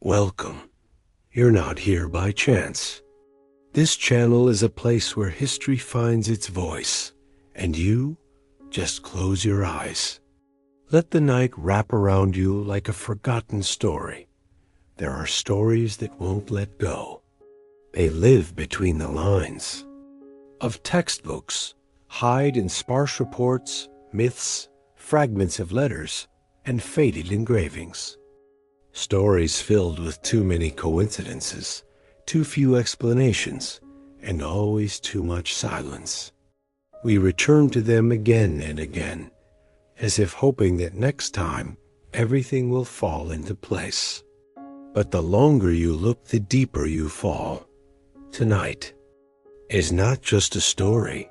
Welcome. You're not here by chance. This channel is a place where history finds its voice, and you just close your eyes. Let the night wrap around you like a forgotten story. There are stories that won't let go. They live between the lines of textbooks, hide in sparse reports, myths, fragments of letters, and faded engravings. Stories filled with too many coincidences, too few explanations, and always too much silence. We return to them again and again, as if hoping that next time everything will fall into place. But the longer you look, the deeper you fall. Tonight is not just a story.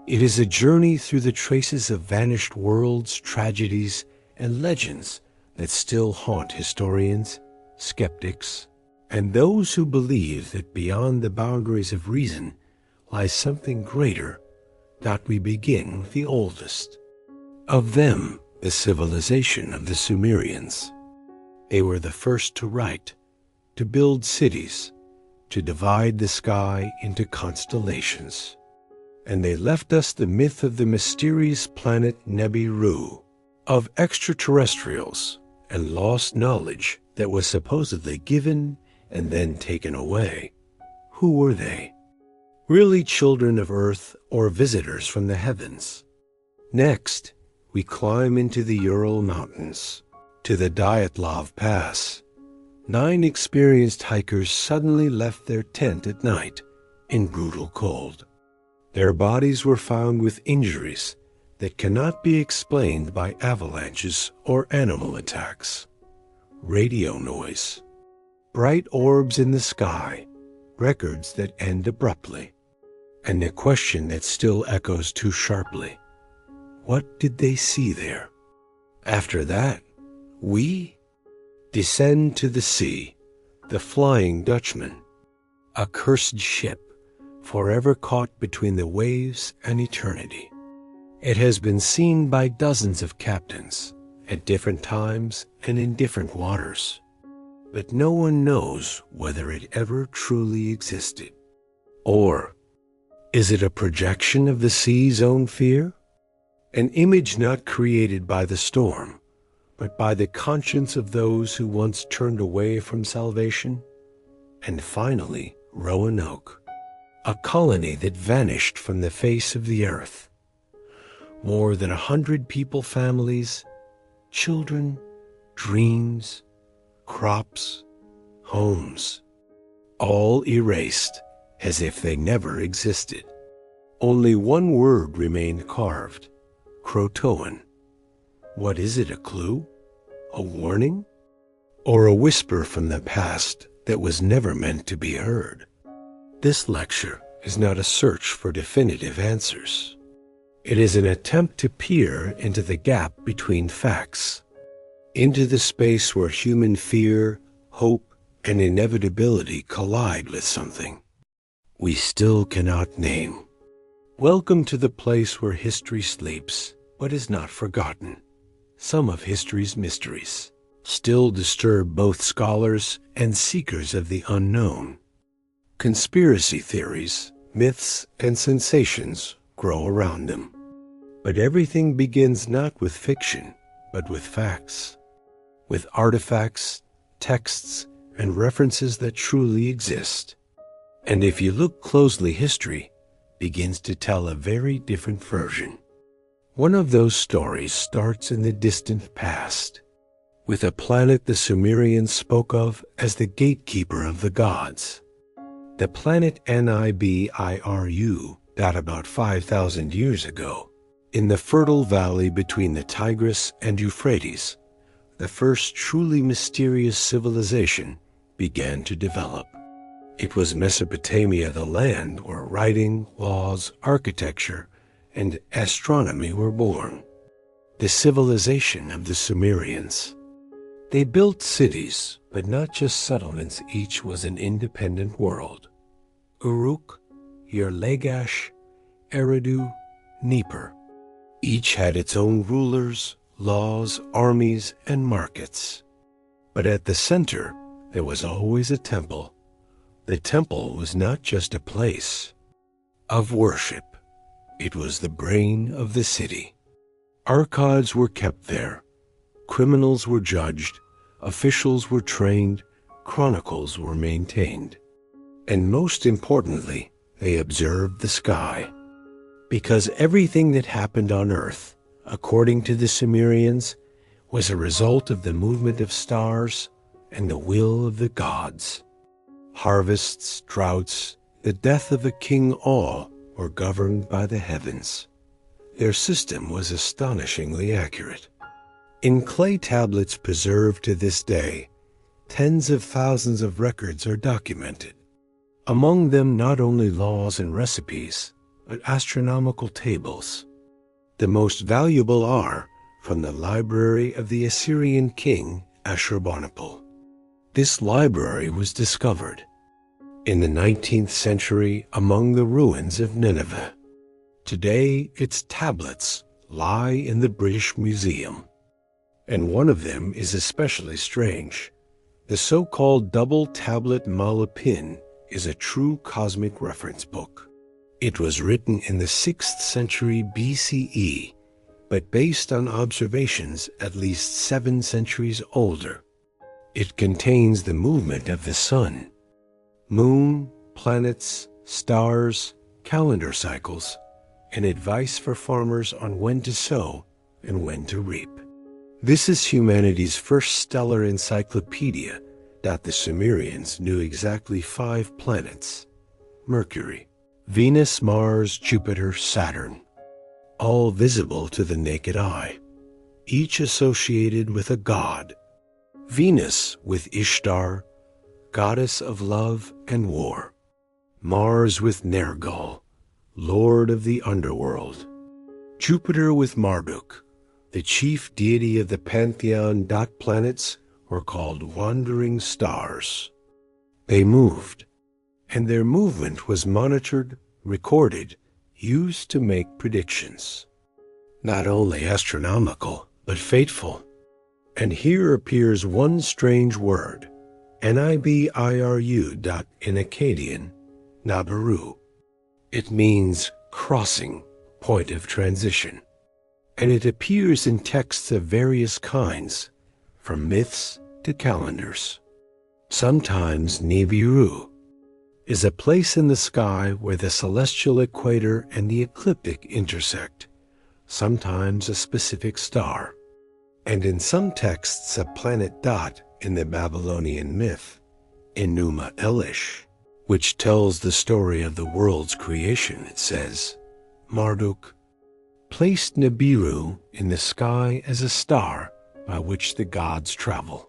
It is a journey through the traces of vanished worlds, tragedies, and legends that still haunt historians, skeptics, and those who believe that beyond the boundaries of reason lies something greater. That we begin with the oldest of them, the civilization of the Sumerians. They were the first to write, to build cities, to divide the sky into constellations. And they left us the myth of the mysterious planet Nibiru, of extraterrestrials and lost knowledge that was supposedly given and then taken away. Who were they? Really children of Earth or visitors from the heavens? Next, we climb into the Ural Mountains, to the Dyatlov Pass. 9 experienced hikers suddenly left their tent at night in brutal cold. Their bodies were found with injuries that cannot be explained by avalanches or animal attacks. Radio noise, bright orbs in the sky, records that end abruptly, and a question that still echoes too sharply. What did they see there? After that, we descend to the sea, the Flying Dutchman, a cursed ship forever caught between the waves and eternity. It has been seen by dozens of captains at different times and in different waters, but no one knows whether it ever truly existed. Or is it a projection of the sea's own fear? An image not created by the storm, but by the conscience of those who once turned away from salvation? And finally, Roanoke, a colony that vanished from the face of the earth. More than 100 people, families, children, dreams, crops, homes, all erased as if they never existed. Only one word remained carved: Croatoan. What is it, a clue? A warning? Or a whisper from the past that was never meant to be heard? This lecture is not a search for definitive answers. It is an attempt to peer into the gap between facts, into the space where human fear, hope, and inevitability collide with something we still cannot name. Welcome to the place where history sleeps, but is not forgotten. Some of history's mysteries still disturb both scholars and seekers of the unknown. Conspiracy theories, myths, and sensations grow around them. But everything begins not with fiction, but with facts, with artifacts, texts, and references that truly exist. And if you look closely, history begins to tell a very different version. One of those stories starts in the distant past, with a planet the Sumerians spoke of as the gatekeeper of the gods. The planet Nibiru died about 5,000 years ago. In the fertile valley between the Tigris and Euphrates, the first truly mysterious civilization began to develop. It was Mesopotamia, the land where writing, laws, architecture, and astronomy were born. The civilization of the Sumerians. They built cities, but not just settlements. Each was an independent world. Uruk, Yerlagash, Eridu, Nippur. Each had its own rulers, laws, armies, and markets. But at the center, there was always a temple. The temple was not just a place of worship. It was the brain of the city. Archives were kept there. Criminals were judged. Officials were trained. Chronicles were maintained. And most importantly, they observed the sky. Because everything that happened on Earth, according to the Sumerians, was a result of the movement of stars and the will of the gods. Harvests, droughts, the death of a king, all were governed by the heavens. Their system was astonishingly accurate. In clay tablets preserved to this day, tens of thousands of records are documented. Among them not only laws and recipes, but astronomical tables. The most valuable are from the library of the Assyrian king Ashurbanipal. This library was discovered in the 19th century among the ruins of Nineveh. Today, its tablets lie in the British Museum, and one of them is especially strange. The so-called double tablet Malapin is a true cosmic reference book. It was written in the 6th century BCE, but based on observations at least 7 centuries older. It contains the movement of the sun, moon, planets, stars, calendar cycles, and advice for farmers on when to sow and when to reap. This is humanity's first stellar encyclopedia that the Sumerians knew exactly 5 planets: Mercury, Venus, Mars, Jupiter, Saturn, all visible to the naked eye, each associated with a god. Venus with Ishtar, goddess of love and war. Mars with Nergal, lord of the underworld. Jupiter with Marduk, the chief deity of the pantheon. Planets were called wandering stars. They moved, and their movement was monitored, recorded, used to make predictions. Not only astronomical, but fateful. And here appears one strange word, Nibiru. In Akkadian, Nibiru. It means crossing, point of transition. And it appears in texts of various kinds, from myths to calendars. Sometimes Nibiru is a place in the sky where the celestial equator and the ecliptic intersect, sometimes a specific star, and in some texts a planet dot in the Babylonian myth, Enuma Elish, which tells the story of the world's creation. It says, Marduk placed Nibiru in the sky as a star by which the gods travel.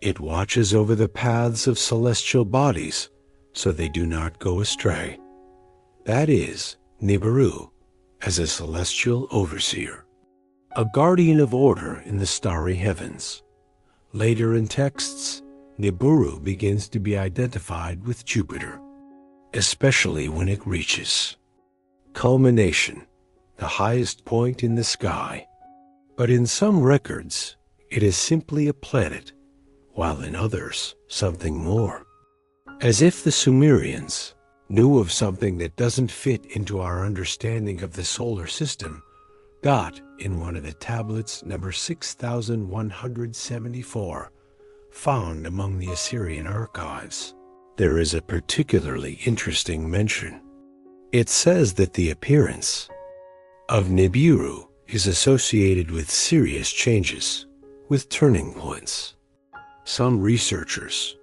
It watches over the paths of celestial bodies so they do not go astray. That is, Nibiru as a celestial overseer, a guardian of order in the starry heavens. Later in texts, Nibiru begins to be identified with Jupiter, especially when it reaches culmination, the highest point in the sky. But in some records, it is simply a planet, while in others, something more. As if the Sumerians knew of something that doesn't fit into our understanding of the solar system. Got in one of the tablets, number 6174, found among the Assyrian archives, there is a particularly interesting mention. It says that the appearance of Nibiru is associated with serious changes, with turning points. Some researchers,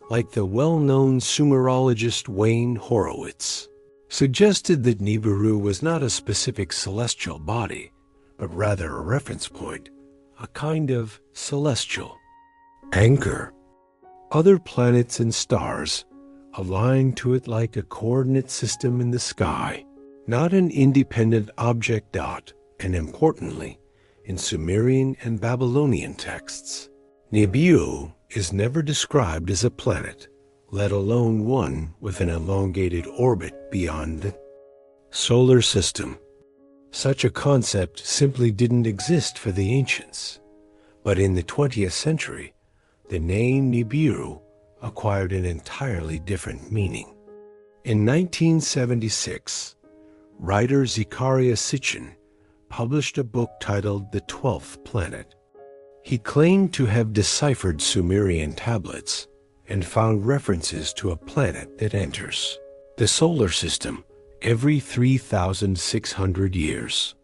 like the well-known Sumerologist Wayne Horowitz, suggested that Nibiru was not a specific celestial body, but rather a reference point, a kind of celestial anchor. Other planets and stars align to it like a coordinate system in the sky, not an independent object dot, and importantly, in Sumerian and Babylonian texts, Nibiru is never described as a planet, let alone one with an elongated orbit beyond the solar system. Such a concept simply didn't exist for the ancients. But in the 20th century, the name Nibiru acquired an entirely different meaning. In 1976, writer Zecharia Sitchin published a book titled The 12th Planet. He claimed to have deciphered Sumerian tablets and found references to a planet that enters the solar system every 3,600 years.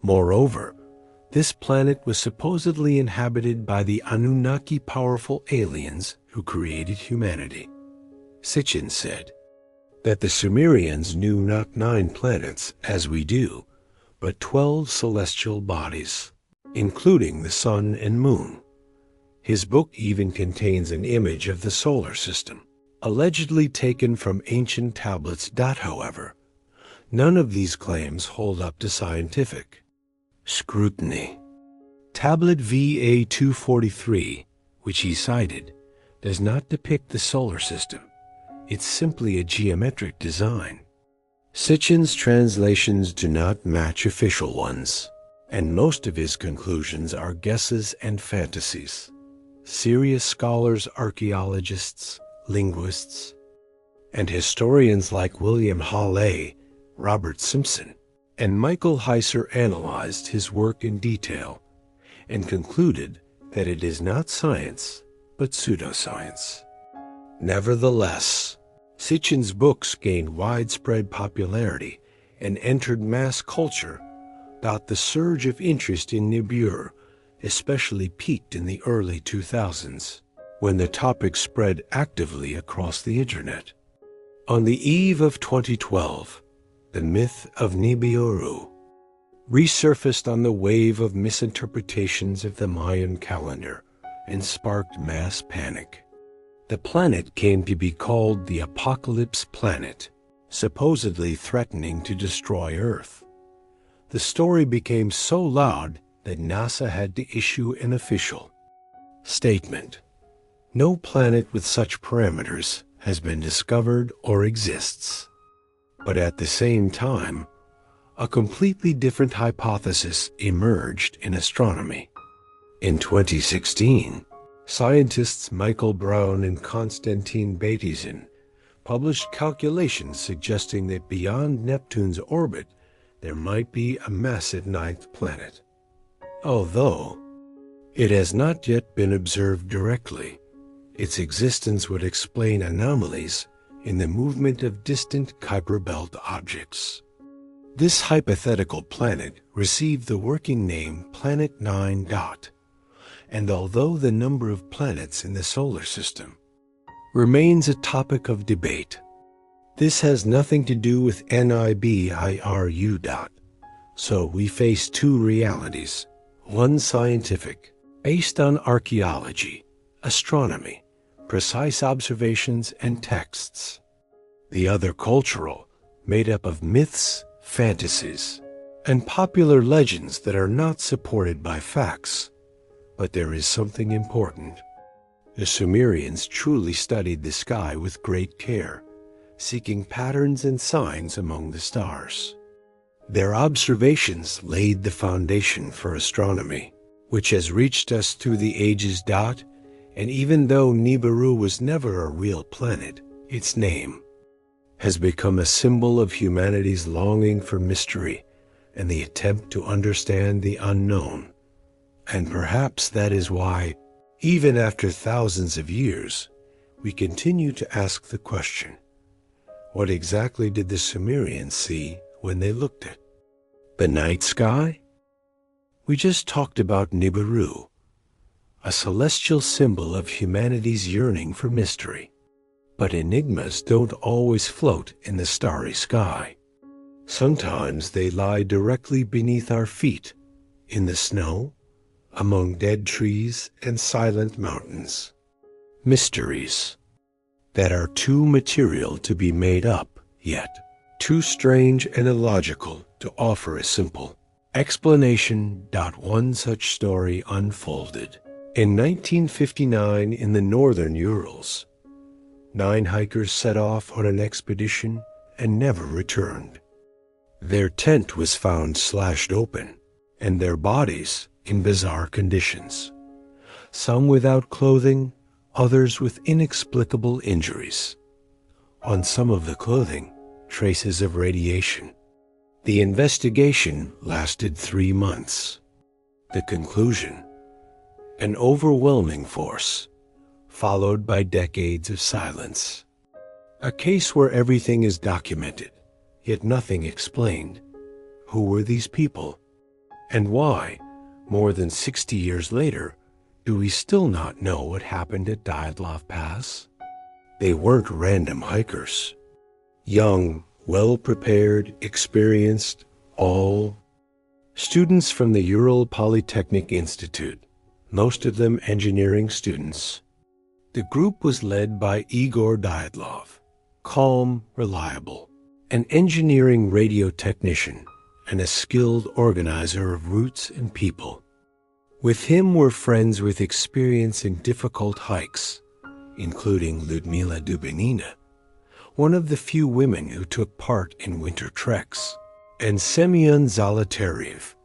Moreover, this planet was supposedly inhabited by the Anunnaki powerful aliens who created humanity. Sitchin said that the Sumerians knew not 9 planets, as we do, but 12 celestial bodies, including the sun and moon. His book even contains an image of the solar system, allegedly taken from ancient tablets. However, none of these claims hold up to scientific scrutiny. Tablet VA 243, which he cited, does not depict the solar system. It's simply a geometric design. Sitchin's translations do not match official ones, and most of his conclusions are guesses and fantasies. Serious scholars, archaeologists, linguists, and historians like William Halley, Robert Simpson, and Michael Heiser analyzed his work in detail and concluded that it is not science, but pseudoscience. Nevertheless, Sitchin's books gained widespread popularity and entered mass culture. The surge of interest in Nibiru especially peaked in the early 2000s, when the topic spread actively across the internet. On the eve of 2012, the myth of Nibiru resurfaced on the wave of misinterpretations of the Mayan calendar and sparked mass panic. The planet came to be called the Apocalypse Planet, supposedly threatening to destroy Earth. The story became so loud that NASA had to issue an official statement. No planet with such parameters has been discovered or exists. But at the same time, a completely different hypothesis emerged in astronomy. In 2016, scientists Michael Brown and Konstantin Batizin published calculations suggesting that beyond Neptune's orbit, there might be a massive 9th planet. Although it has not yet been observed directly, its existence would explain anomalies in the movement of distant Kuiper Belt objects. This hypothetical planet received the working name Planet 9. And although the number of planets in the solar system remains a topic of debate, this has nothing to do with Nibiru. So we face 2 realities, one scientific, based on archaeology, astronomy, precise observations and texts. The other cultural, made up of myths, fantasies, and popular legends that are not supported by facts. But there is something important. The Sumerians truly studied the sky with great care, seeking patterns and signs among the stars. Their observations laid the foundation for astronomy, which has reached us through the ages. And even though Nibiru was never a real planet, its name has become a symbol of humanity's longing for mystery and the attempt to understand the unknown. And perhaps that is why, even after thousands of years, we continue to ask the question, what exactly did the Sumerians see when they looked at the night sky? We just talked about Nibiru, a celestial symbol of humanity's yearning for mystery. But enigmas don't always float in the starry sky. Sometimes they lie directly beneath our feet, in the snow, among dead trees and silent mountains. Mysteries that are too material to be made up, yet too strange and illogical to offer a simple explanation. One such story unfolded. In 1959 in the northern Urals, 9 hikers set off on an expedition and never returned. Their tent was found slashed open, and their bodies in bizarre conditions, some without clothing, others with inexplicable injuries. On some of the clothing, traces of radiation. The investigation lasted 3 months. The conclusion: an overwhelming force, followed by decades of silence. A case where everything is documented, yet nothing explained. Who were these people? And why, more than 60 years later, do we still not know what happened at Dyatlov Pass? They weren't random hikers. Young, well-prepared, experienced, all students from the Ural Polytechnic Institute, most of them engineering students. The group was led by Igor Dyatlov, calm, reliable, an engineering radio technician and a skilled organizer of routes and people. With him were friends with experience in difficult hikes, including Lyudmila Dubinina, one of the few women who took part in winter treks, and Semyon Zolotarev,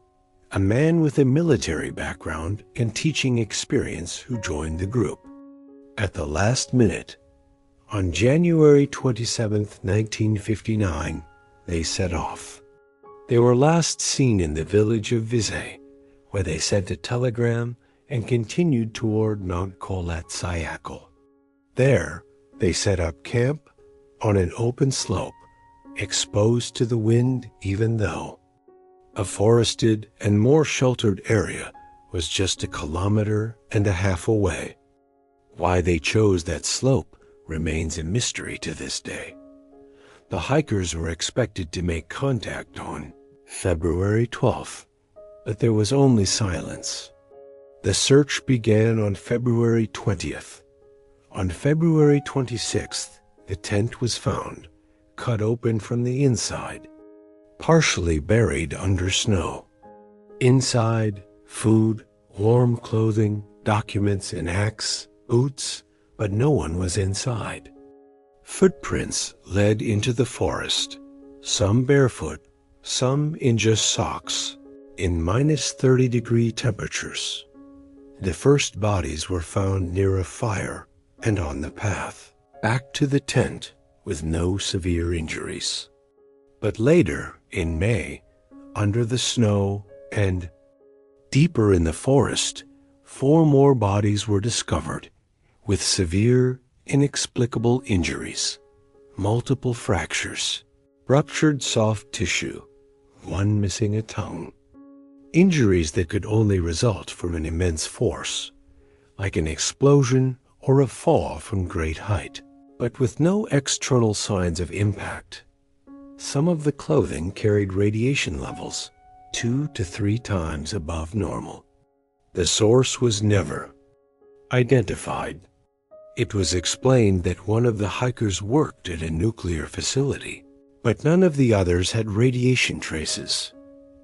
a man with a military background and teaching experience who joined the group. At the last minute, on January 27, 1959, they set off. They were last seen in the village of Vizay, where they sent a telegram and continued toward Mount Kolat-Syakhl. There, they set up camp on an open slope, exposed to the wind even though a forested and more sheltered area was just 1.5 kilometers away. Why they chose that slope remains a mystery to this day. The hikers were expected to make contact on February 12th, but there was only silence. The search began on February 20th. On February 26th, the tent was found, cut open from the inside, partially buried under snow. Inside, food, warm clothing, documents, an axe, boots, but no one was inside. Footprints led into the forest, some barefoot, some in just socks, in -30-degree temperatures. The first bodies were found near a fire and on the path back to the tent with no severe injuries. But later, in May, under the snow and deeper in the forest, 4 more bodies were discovered with severe, inexplicable injuries, multiple fractures, ruptured soft tissue, one missing a tongue. Injuries that could only result from an immense force, like an explosion or a fall from great height, but with no external signs of impact. Some of the clothing carried radiation levels 2 to 3 times above normal. The source was never identified. It was explained that one of the hikers worked at a nuclear facility, but none of the others had radiation traces.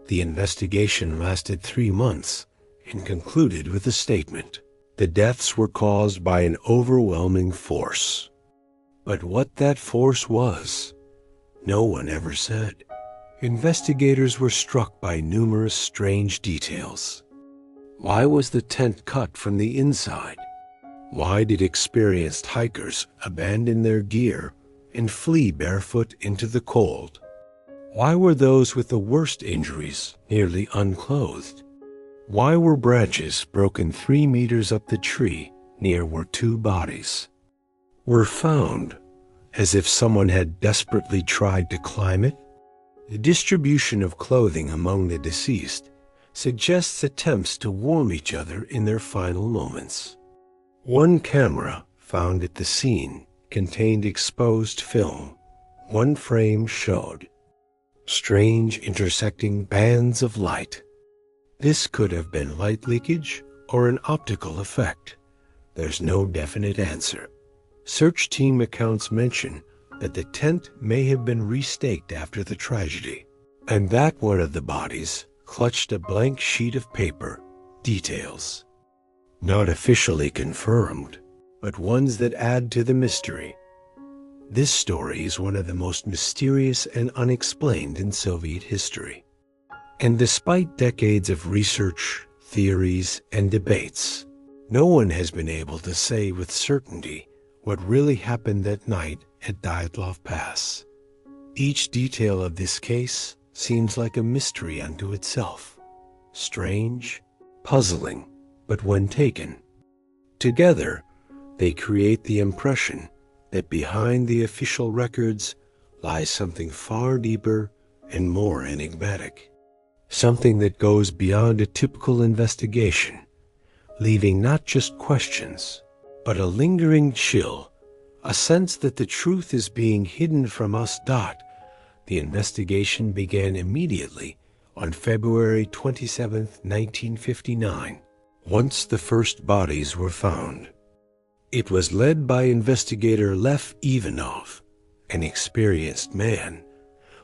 The investigation lasted 3 months and concluded with a statement: the deaths were caused by an overwhelming force. But what that force was, no one ever said. Investigators were struck by numerous strange details. Why was the tent cut from the inside? Why did experienced hikers abandon their gear and flee barefoot into the cold? Why were those with the worst injuries nearly unclothed? Why were branches broken 3 meters up the tree near where 2 bodies were found, as if someone had desperately tried to climb it? The distribution of clothing among the deceased suggests attempts to warm each other in their final moments. One camera found at the scene contained exposed film. One frame showed strange intersecting bands of light. This could have been light leakage or an optical effect. There's no definite answer. Search team accounts mention that the tent may have been restaked after the tragedy, and that one of the bodies clutched a blank sheet of paper. Details not officially confirmed, but ones that add to the mystery. This story is one of the most mysterious and unexplained in Soviet history. And despite decades of research, theories, and debates, No one has been able to say with certainty what really happened that night at Dyatlov Pass. Each detail of this case seems like a mystery unto itself, strange, puzzling, but when taken together, they create the impression that behind the official records lies something far deeper and more enigmatic, something that goes beyond a typical investigation, leaving not just questions, but a lingering chill, a sense that the truth is being hidden from us. The investigation began immediately on February 27, 1959, once the first bodies were found. It was led by investigator Lev Ivanov, an experienced man,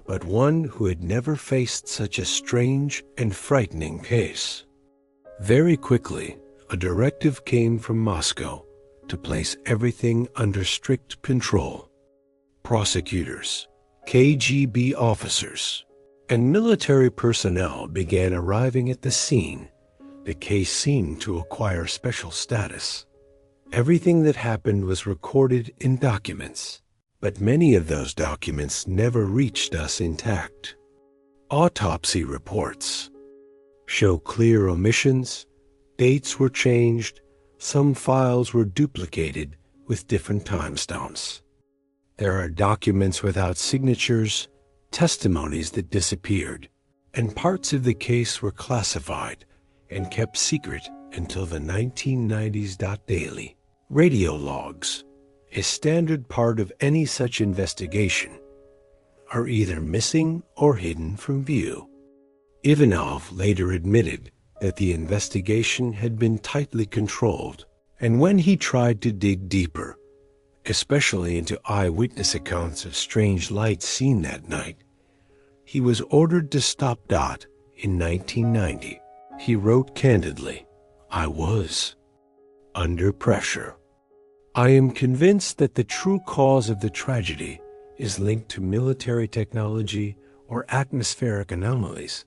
but one who had never faced such a strange and frightening case. Very quickly, a directive came from Moscow to place everything under strict control. Prosecutors, KGB officers, and military personnel began arriving at the scene. The case seemed to acquire special status. Everything that happened was recorded in documents, but many of those documents never reached us intact. Autopsy reports show clear omissions, dates were changed, some files were duplicated with different timestamps. There are documents without signatures, testimonies that disappeared, and parts of the case were classified and kept secret until the 1990s. Daily radio logs, a standard part of any such investigation, are either missing or hidden from view. Ivanov later admitted that the investigation had been tightly controlled, and when he tried to dig deeper, especially into eyewitness accounts of strange lights seen that night, he was ordered to stop. In 1990, he wrote candidly, "I was under pressure. I am convinced that the true cause of the tragedy is linked to military technology or atmospheric anomalies,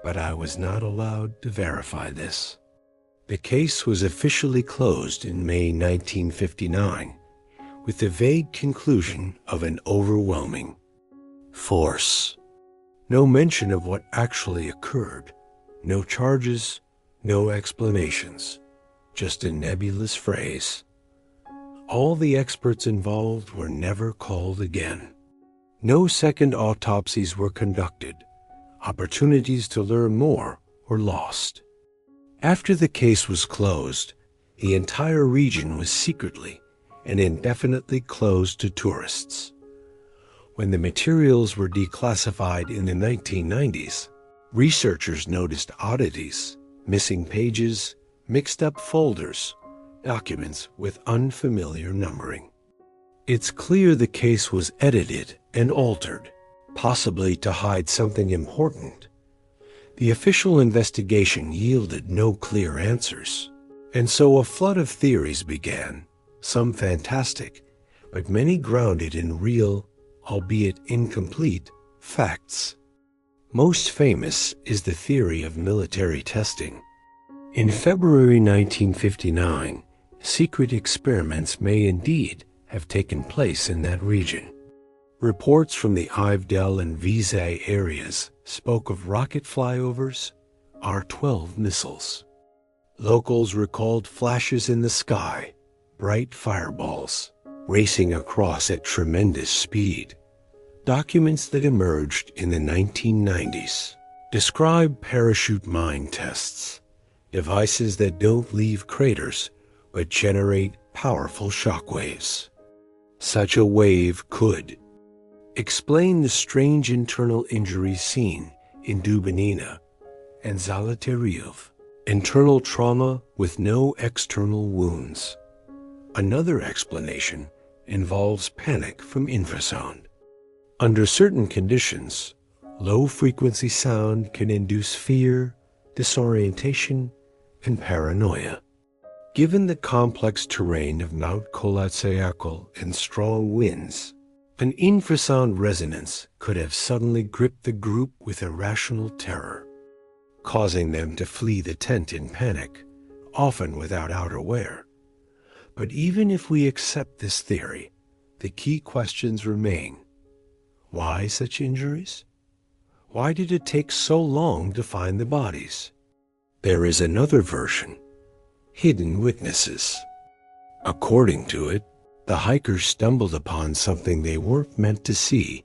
but I was not allowed to verify this." The case was officially closed in May 1959, with the vague conclusion of an overwhelming force. No mention of what actually occurred, no charges, no explanations, just a nebulous phrase. All the experts involved were never called again. No second autopsies were conducted. Opportunities to learn more were lost. After the case was closed, the entire region was secretly and indefinitely closed to tourists. When the materials were declassified in the 1990s, researchers noticed oddities, missing pages, mixed-up folders, documents with unfamiliar numbering. It's clear the case was edited and altered, possibly to hide something important. The official investigation yielded no clear answers, and so a flood of theories began, some fantastic, but many grounded in real, albeit incomplete, facts. Most famous is the theory of military testing. In February 1959, secret experiments may indeed have taken place in that region. Reports from the Ivdel and Vizay areas spoke of rocket flyovers, R-12 missiles. Locals recalled flashes in the sky, bright fireballs, racing across at tremendous speed. Documents that emerged in the 1990s describe parachute mine tests, devices that don't leave craters but generate powerful shockwaves. Such a wave could explain the strange internal injuries seen in Dubinina and Zolotaryov, internal trauma with no external wounds. Another explanation involves panic from infrasound. Under certain conditions, low-frequency sound can induce fear, disorientation, and paranoia. Given the complex terrain of Mount Kolatsyakul and strong winds, an infrasound resonance could have suddenly gripped the group with irrational terror, causing them to flee the tent in panic, often without outerwear. But even if we accept this theory, the key questions remain. Why such injuries? Why did it take so long to find the bodies? There is another version: hidden witnesses. According to it, the hikers stumbled upon something they weren't meant to see,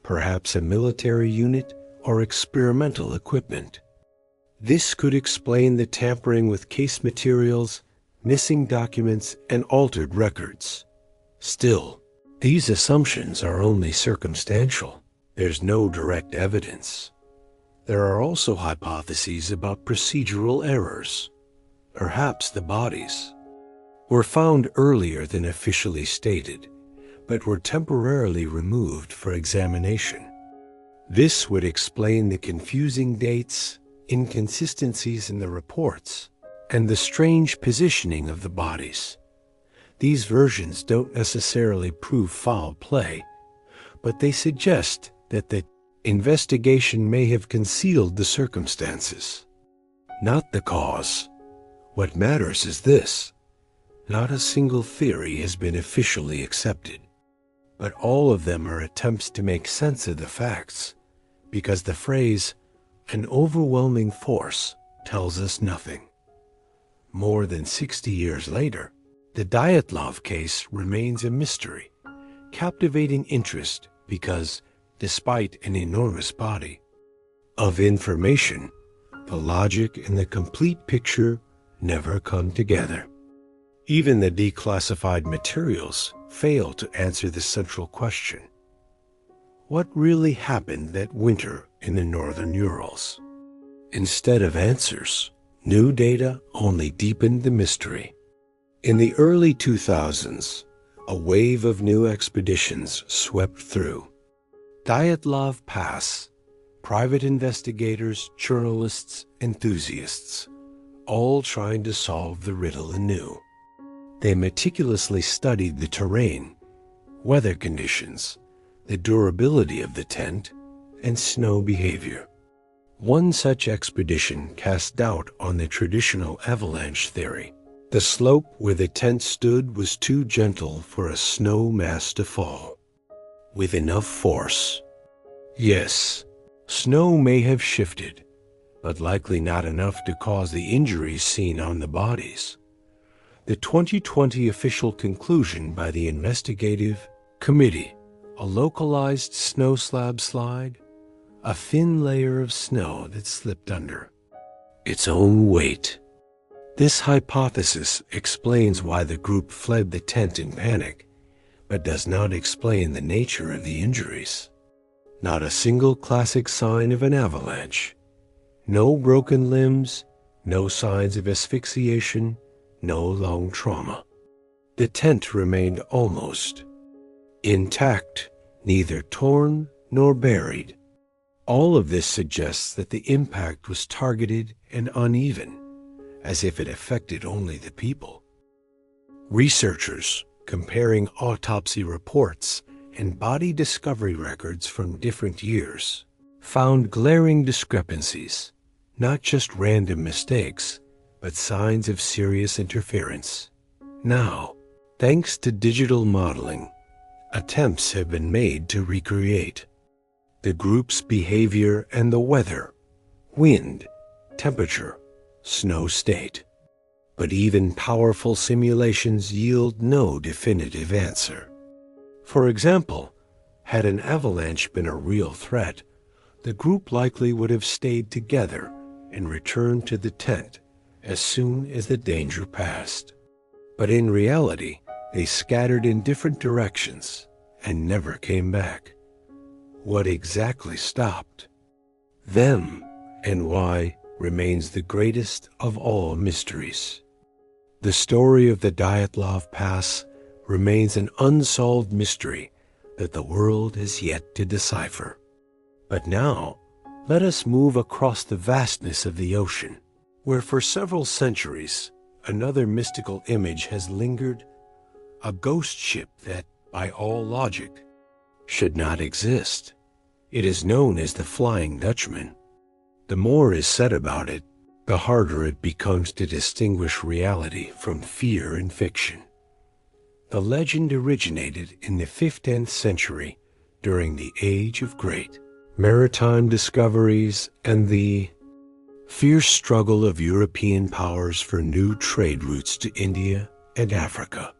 perhaps a military unit or experimental equipment. This could explain the tampering with case materials, missing documents, and altered records. Still, these assumptions are only circumstantial. There's no direct evidence. There are also hypotheses about procedural errors. Perhaps the bodies were found earlier than officially stated, but were temporarily removed for examination. This would explain the confusing dates, inconsistencies in the reports, and the strange positioning of the bodies. These versions don't necessarily prove foul play, but they suggest that the investigation may have concealed the circumstances, not the cause. What matters is this: not a single theory has been officially accepted, but all of them are attempts to make sense of the facts, because the phrase, "an overwhelming force," tells us nothing. More than 60 years later, the Dyatlov case remains a mystery, captivating interest because, despite an enormous body of information, the logic and the complete picture never come together. Even the declassified materials fail to answer the central question: what really happened that winter in the northern Urals? Instead of answers, new data only deepened the mystery. In the early 2000s, a wave of new expeditions swept through. Dyatlov Pass, private investigators, journalists, enthusiasts, all trying to solve the riddle anew. They meticulously studied the terrain, weather conditions, the durability of the tent, and snow behavior. One such expedition cast doubt on the traditional avalanche theory. The slope where the tent stood was too gentle for a snow mass to fall with enough force. Yes, snow may have shifted, but likely not enough to cause the injuries seen on the bodies. The 2020 official conclusion by the investigative committee: a localized snow slab slide, a thin layer of snow that slipped under its own weight. This hypothesis explains why the group fled the tent in panic, but does not explain the nature of the injuries. Not a single classic sign of an avalanche. No broken limbs, no signs of asphyxiation, no long trauma. The tent remained almost intact, neither torn nor buried. All of this suggests that the impact was targeted and uneven, as if it affected only the people. Researchers, comparing autopsy reports and body discovery records from different years, found glaring discrepancies, not just random mistakes, but signs of serious interference. Now, thanks to digital modeling, attempts have been made to recreate the group's behavior and the weather, wind, temperature, snow state. But even powerful simulations yield no definitive answer. For example, had an avalanche been a real threat, the group likely would have stayed together and returned to the tent as soon as the danger passed. But in reality, they scattered in different directions and never came back. What exactly stopped them, and why, remains the greatest of all mysteries. The story of the Dyatlov Pass remains an unsolved mystery that the world has yet to decipher. But now, let us move across the vastness of the ocean, where for several centuries another mystical image has lingered, a ghost ship that, by all logic, should not exist. It is known as the Flying Dutchman. The more is said about it, the harder it becomes to distinguish reality from fear and fiction. The legend originated in the 15th century during the Age of Great Maritime discoveries and the fierce struggle of European powers for new trade routes to India and Africa.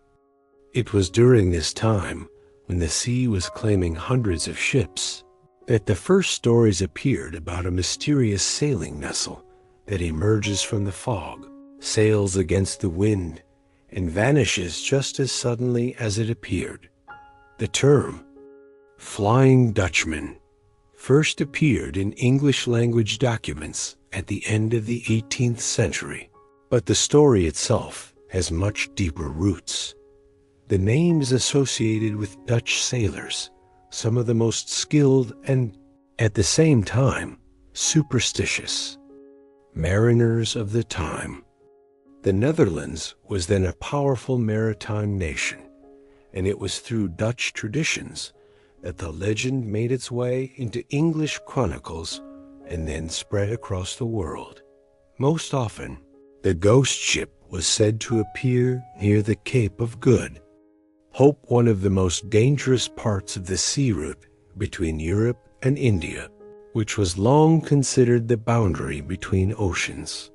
It was during this time, when the sea was claiming hundreds of ships, that the first stories appeared about a mysterious sailing vessel that emerges from the fog, sails against the wind, and vanishes just as suddenly as it appeared. The term, Flying Dutchman, first appeared in English-language documents at the end of the 18th century, but the story itself has much deeper roots. The name is associated with Dutch sailors, some of the most skilled and, at the same time, superstitious mariners of the time. The Netherlands was then a powerful maritime nation, and it was through Dutch traditions that the legend made its way into English chronicles and then spread across the world. Most often, the ghost ship was said to appear near the Cape of Good Hope, one of the most dangerous parts of the sea route between Europe and India, which was long considered the boundary between oceans.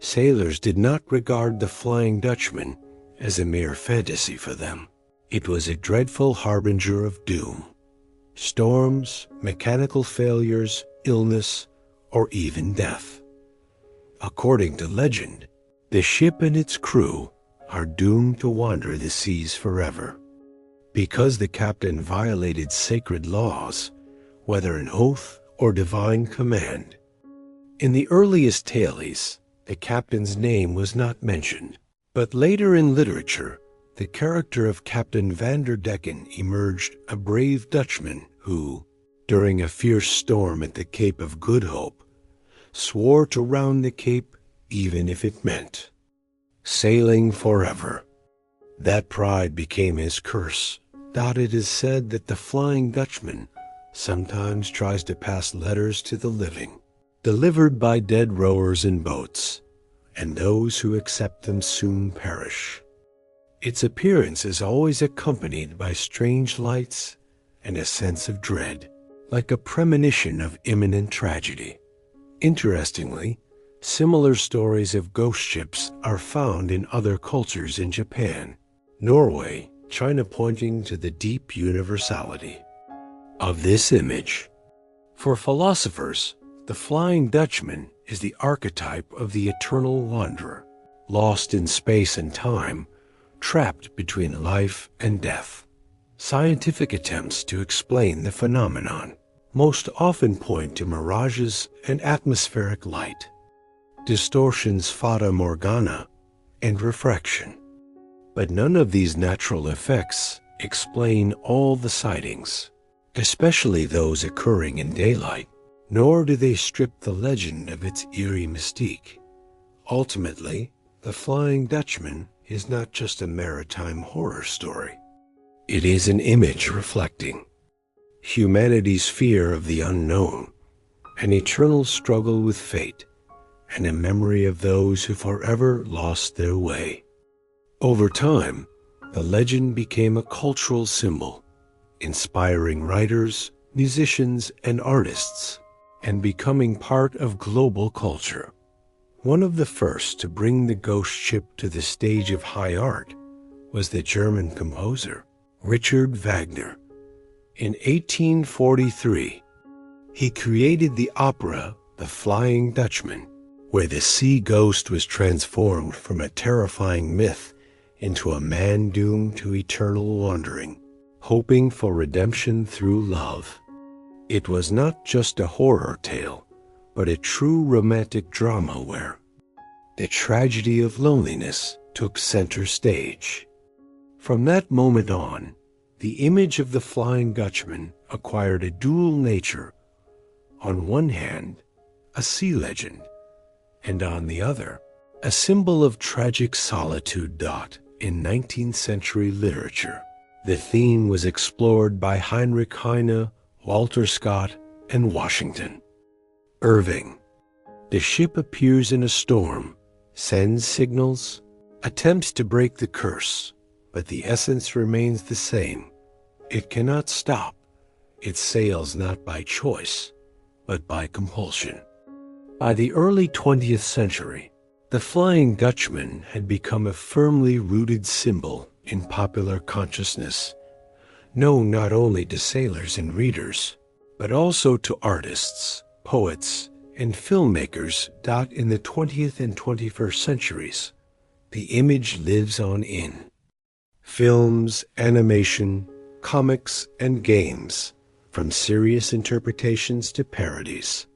Sailors did not regard the Flying Dutchman as a mere fantasy for them. It was a dreadful harbinger of doom. Storms, mechanical failures, illness, or even death. According to legend, the ship and its crew are doomed to wander the seas forever. Because the captain violated sacred laws, whether an oath or divine command. In the earliest tales, the captain's name was not mentioned, but later in literature, the character of Captain Vanderdecken emerged, a brave Dutchman who, during a fierce storm at the Cape of Good Hope, swore to round the Cape even if it meant sailing forever. That pride became his curse. It is said that the Flying Dutchman sometimes tries to pass letters to the living, delivered by dead rowers in boats, and those who accept them soon perish. Its appearance is always accompanied by strange lights and a sense of dread, like a premonition of imminent tragedy. Interestingly, similar stories of ghost ships are found in other cultures in Japan, Norway, China, pointing to the deep universality of this image. For philosophers, the Flying Dutchman is the archetype of the eternal wanderer, lost in space and time, trapped between life and death. Scientific attempts to explain the phenomenon most often point to mirages and atmospheric light, distortions, fata morgana, and refraction. But none of these natural effects explain all the sightings, especially those occurring in daylight, nor do they strip the legend of its eerie mystique. Ultimately, the Flying Dutchman is not just a maritime horror story. It is an image reflecting humanity's fear of the unknown, an eternal struggle with fate, and a memory of those who forever lost their way. Over time, the legend became a cultural symbol, inspiring writers, musicians, and artists, and becoming part of global culture. One of the first to bring the ghost ship to the stage of high art was the German composer Richard Wagner. In 1843, he created the opera The Flying Dutchman, where the sea ghost was transformed from a terrifying myth into a man doomed to eternal wandering, hoping for redemption through love. It was not just a horror tale, but a true romantic drama where the tragedy of loneliness took center stage. From that moment on, the image of the Flying Dutchman acquired a dual nature. On one hand, a sea legend, and on the other, a symbol of tragic solitude. In 19th century literature, the theme was explored by Heinrich Heine, Walter Scott, and Washington Irving. The ship appears in a storm, sends signals, attempts to break the curse, but the essence remains the same. It cannot stop. It sails not by choice, but by compulsion. By the early 20th century, the Flying Dutchman had become a firmly rooted symbol in popular consciousness, known not only to sailors and readers, but also to artists, poets, and filmmakers. In the 20th and 21st centuries, the image lives on in films, animation, comics, and games, from serious interpretations to parodies.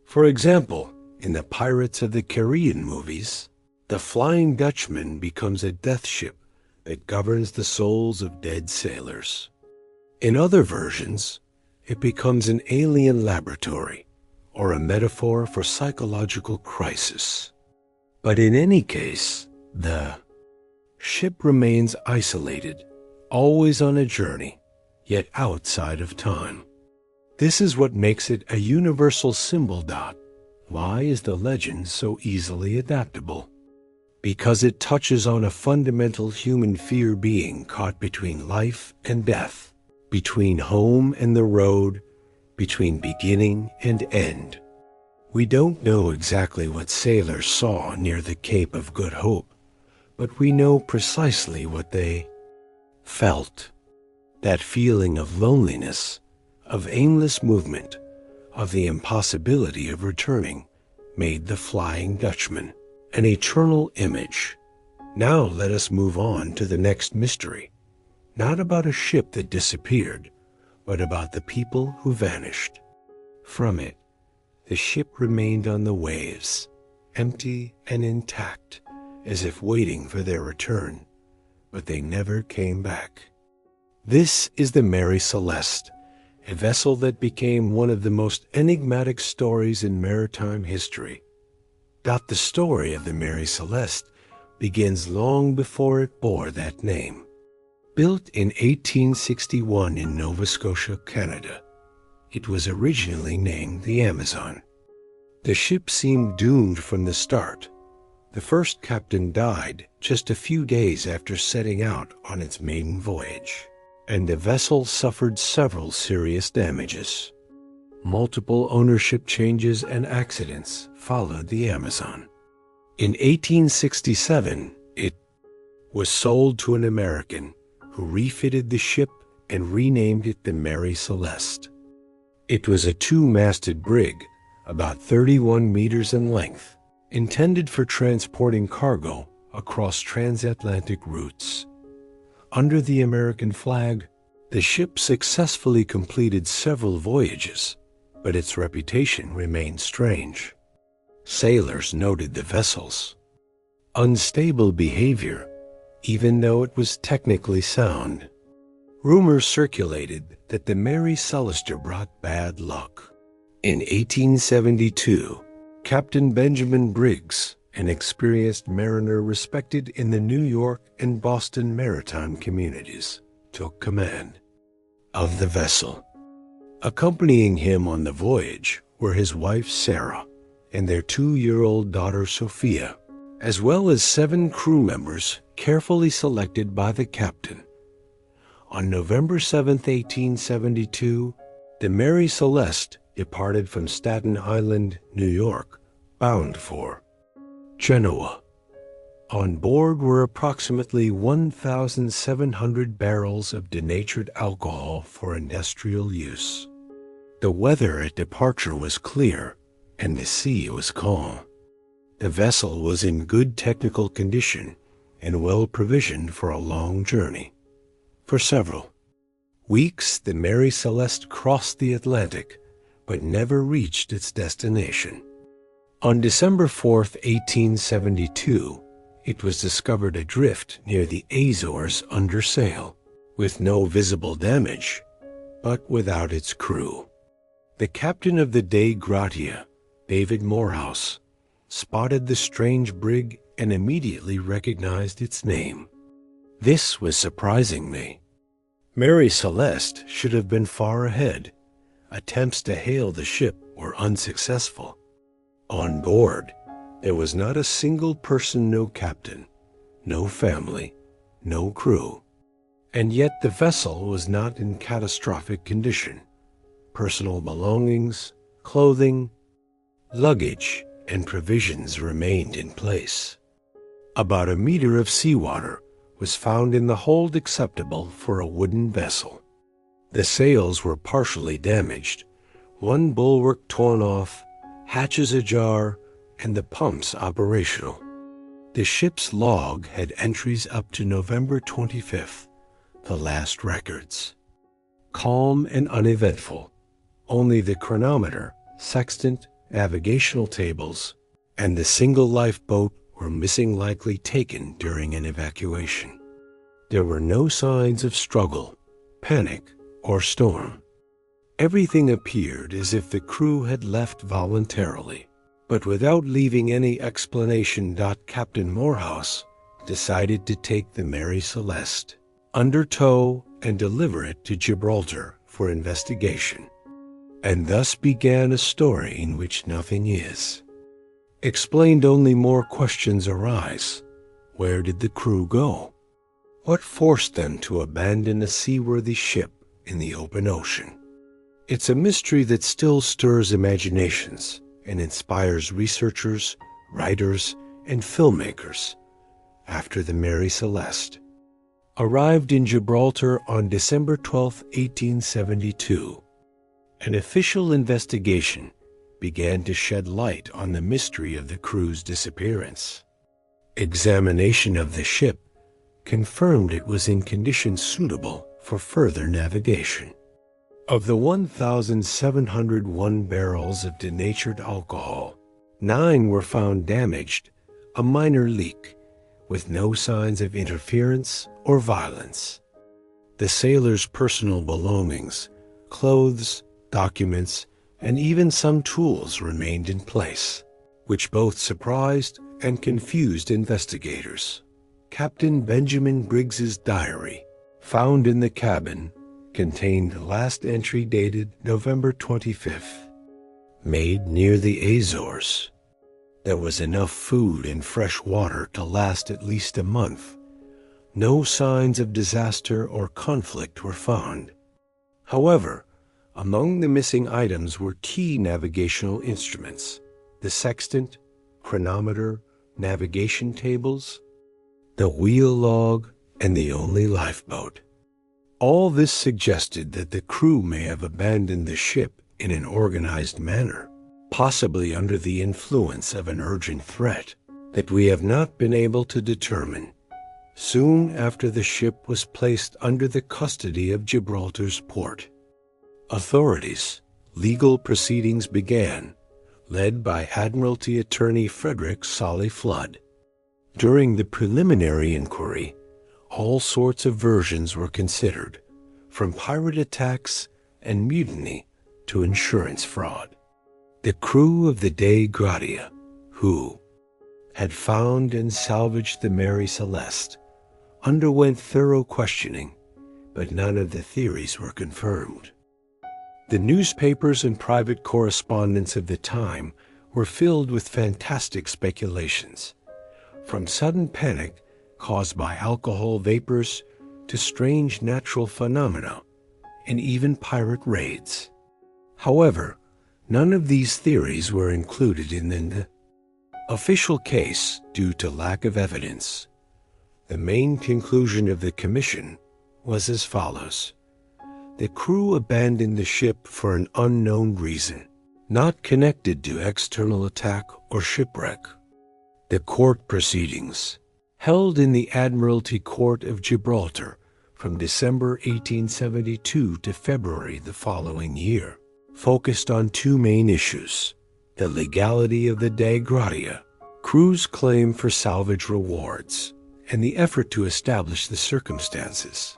For example, in the Pirates of the Caribbean movies, the Flying Dutchman becomes a death ship that governs the souls of dead sailors. In other versions, it becomes an alien laboratory or a metaphor for psychological crisis. But in any case, the ship remains isolated, always on a journey, yet outside of time. This is what makes it a universal symbol. Why is the legend so easily adaptable? Because it touches on a fundamental human fear, being caught between life and death, between home and the road, between beginning and end. We don't know exactly what sailors saw near the Cape of Good Hope, but we know precisely what they felt. That feeling of loneliness, of aimless movement, of the impossibility of returning, made the Flying Dutchman an eternal image. Now let us move on to the next mystery, not about a ship that disappeared, but about the people who vanished. From it, the ship remained on the waves, empty and intact, as if waiting for their return, but they never came back. This is the Mary Celeste, a vessel that became one of the most enigmatic stories in maritime history. The story of the Mary Celeste begins long before it bore that name. Built in 1861 in Nova Scotia, Canada, it was originally named the Amazon. The ship seemed doomed from the start. The first captain died just a few days after setting out on its maiden voyage, and the vessel suffered several serious damages. Multiple ownership changes and accidents followed the Amazon. In 1867, it was sold to an American who refitted the ship and renamed it the Mary Celeste. It was a two-masted brig, about 31 meters in length, intended for transporting cargo across transatlantic routes. Under the American flag, the ship successfully completed several voyages, but its reputation remained strange. Sailors noted the vessel's unstable behavior, even though it was technically sound. Rumors circulated that the Mary Celeste brought bad luck. In 1872, Captain Benjamin Briggs, an experienced mariner respected in the New York and Boston maritime communities, took command of the vessel. Accompanying him on the voyage were his wife Sarah and their 2-year-old daughter Sophia, as well as 7 crew members carefully selected by the captain. On November 7, 1872, the Mary Celeste departed from Staten Island, New York, bound for Genoa. On board were approximately 1,700 barrels of denatured alcohol for industrial use. The weather at departure was clear, and the sea was calm. The vessel was in good technical condition and well provisioned for a long journey. For several weeks, the Mary Celeste crossed the Atlantic, but never reached its destination. On December 4, 1872, it was discovered adrift near the Azores under sail, with no visible damage, but without its crew. The captain of the Dei Gratia, David Morehouse, spotted the strange brig and immediately recognized its name. This was surprising me. Mary Celeste should have been far ahead. Attempts to hail the ship were unsuccessful. On board, there was not a single person, no captain, no family, no crew. And yet the vessel was not in catastrophic condition. Personal belongings, clothing, luggage, and provisions remained in place. About a meter of seawater was found in the hold acceptable for a wooden vessel. The sails were partially damaged, one bulwark torn off, hatches ajar, and the pumps operational. The ship's log had entries up to November 25th, the last records. Calm and uneventful. Only the chronometer, sextant, navigational tables, and the single lifeboat were missing, likely taken during an evacuation. There were no signs of struggle, panic, or storm. Everything appeared as if the crew had left voluntarily, but without leaving any explanation. Captain Morehouse decided to take the Mary Celeste under tow and deliver it to Gibraltar for investigation. And thus began a story in which nothing is. Explained, only more questions arise. Where did the crew go? What forced them to abandon a seaworthy ship in the open ocean? It's a mystery that still stirs imaginations and inspires researchers, writers, and filmmakers. After the Mary Celeste arrived in Gibraltar on December 12, 1872, an official investigation began to shed light on the mystery of the crew's disappearance. Examination of the ship confirmed it was in condition suitable for further navigation. Of the 1,701 barrels of denatured alcohol, 9 were found damaged, a minor leak, with no signs of interference or violence. The sailors' personal belongings, clothes, documents, and even some tools remained in place, which both surprised and confused investigators. Captain Benjamin Briggs's diary, found in the cabin, contained the last entry dated November 25th, made near the Azores. There was enough food and fresh water to last at least a month. No signs of disaster or conflict were found. However, among the missing items were key navigational instruments: the sextant, chronometer, navigation tables, the wheel log, and the only lifeboat. All this suggested that the crew may have abandoned the ship in an organized manner, possibly under the influence of an urgent threat that we have not been able to determine. Soon after the ship was placed under the custody of Gibraltar's port, legal proceedings began, led by Admiralty Attorney Frederick Solly Flood. During the preliminary inquiry, all sorts of versions were considered, from pirate attacks and mutiny to insurance fraud. The crew of the Dei Gratia, who had found and salvaged the Mary Celeste, underwent thorough questioning, but none of the theories were confirmed. The newspapers and private correspondence of the time were filled with fantastic speculations, from sudden panic caused by alcohol vapors to strange natural phenomena and even pirate raids. However, none of these theories were included in the official case due to lack of evidence. The main conclusion of the commission was as follows: the crew abandoned the ship for an unknown reason, not connected to external attack or shipwreck. The court proceedings, held in the Admiralty Court of Gibraltar from December 1872 to February the following year, focused on 2 main issues: the legality of the Dei Gratia, crew's claim for salvage rewards, and the effort to establish the circumstances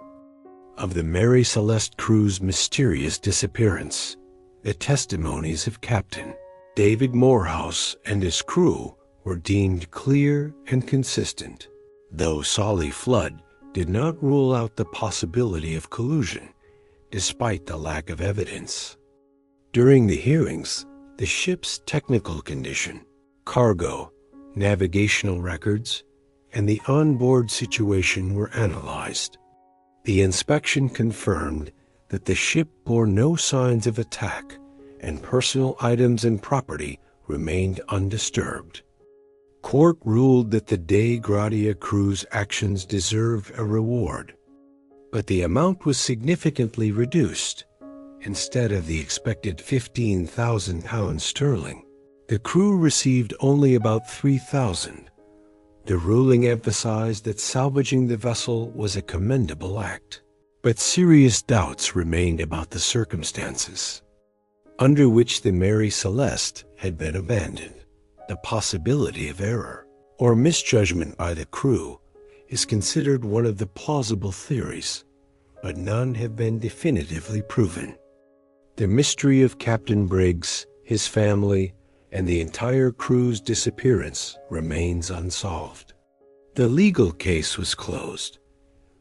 of the Mary Celeste crew's mysterious disappearance. The testimonies of Captain David Morehouse and his crew were deemed clear and consistent, though Solly Flood did not rule out the possibility of collusion, despite the lack of evidence. During the hearings, The ship's technical condition, cargo, navigational records, and the onboard situation were analyzed. The inspection confirmed that the ship bore no signs of attack, and personal items and property remained undisturbed. Court ruled that the De Gratia crew's actions deserved a reward, but the amount was significantly reduced. Instead of the expected £15,000 sterling, the crew received only about £3,000. The ruling emphasized that salvaging the vessel was a commendable act, but serious doubts remained about the circumstances under which the Mary Celeste had been abandoned. The possibility of error or misjudgment by the crew is considered one of the plausible theories, but none have been definitively proven. The mystery of Captain Briggs, his family, and the entire crew's disappearance remains unsolved. The legal case was closed,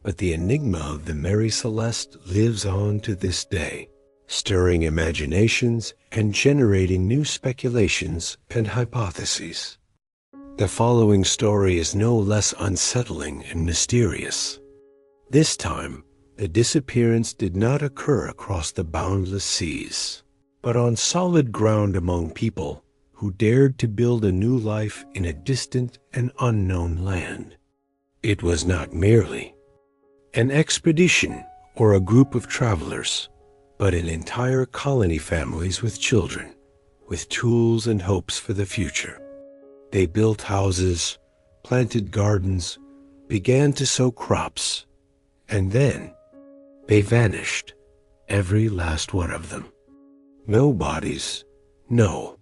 but the enigma of the Mary Celeste lives on to this day, stirring imaginations and generating new speculations and hypotheses. The following story is no less unsettling and mysterious. This time, the disappearance did not occur across the boundless seas, but on solid ground among people who dared to build a new life in a distant and unknown land. It was not merely an expedition or a group of travelers, but an entire colony, families with children, with tools and hopes for the future. They built houses, planted gardens, began to sow crops, and then they vanished, every last one of them. No bodies, no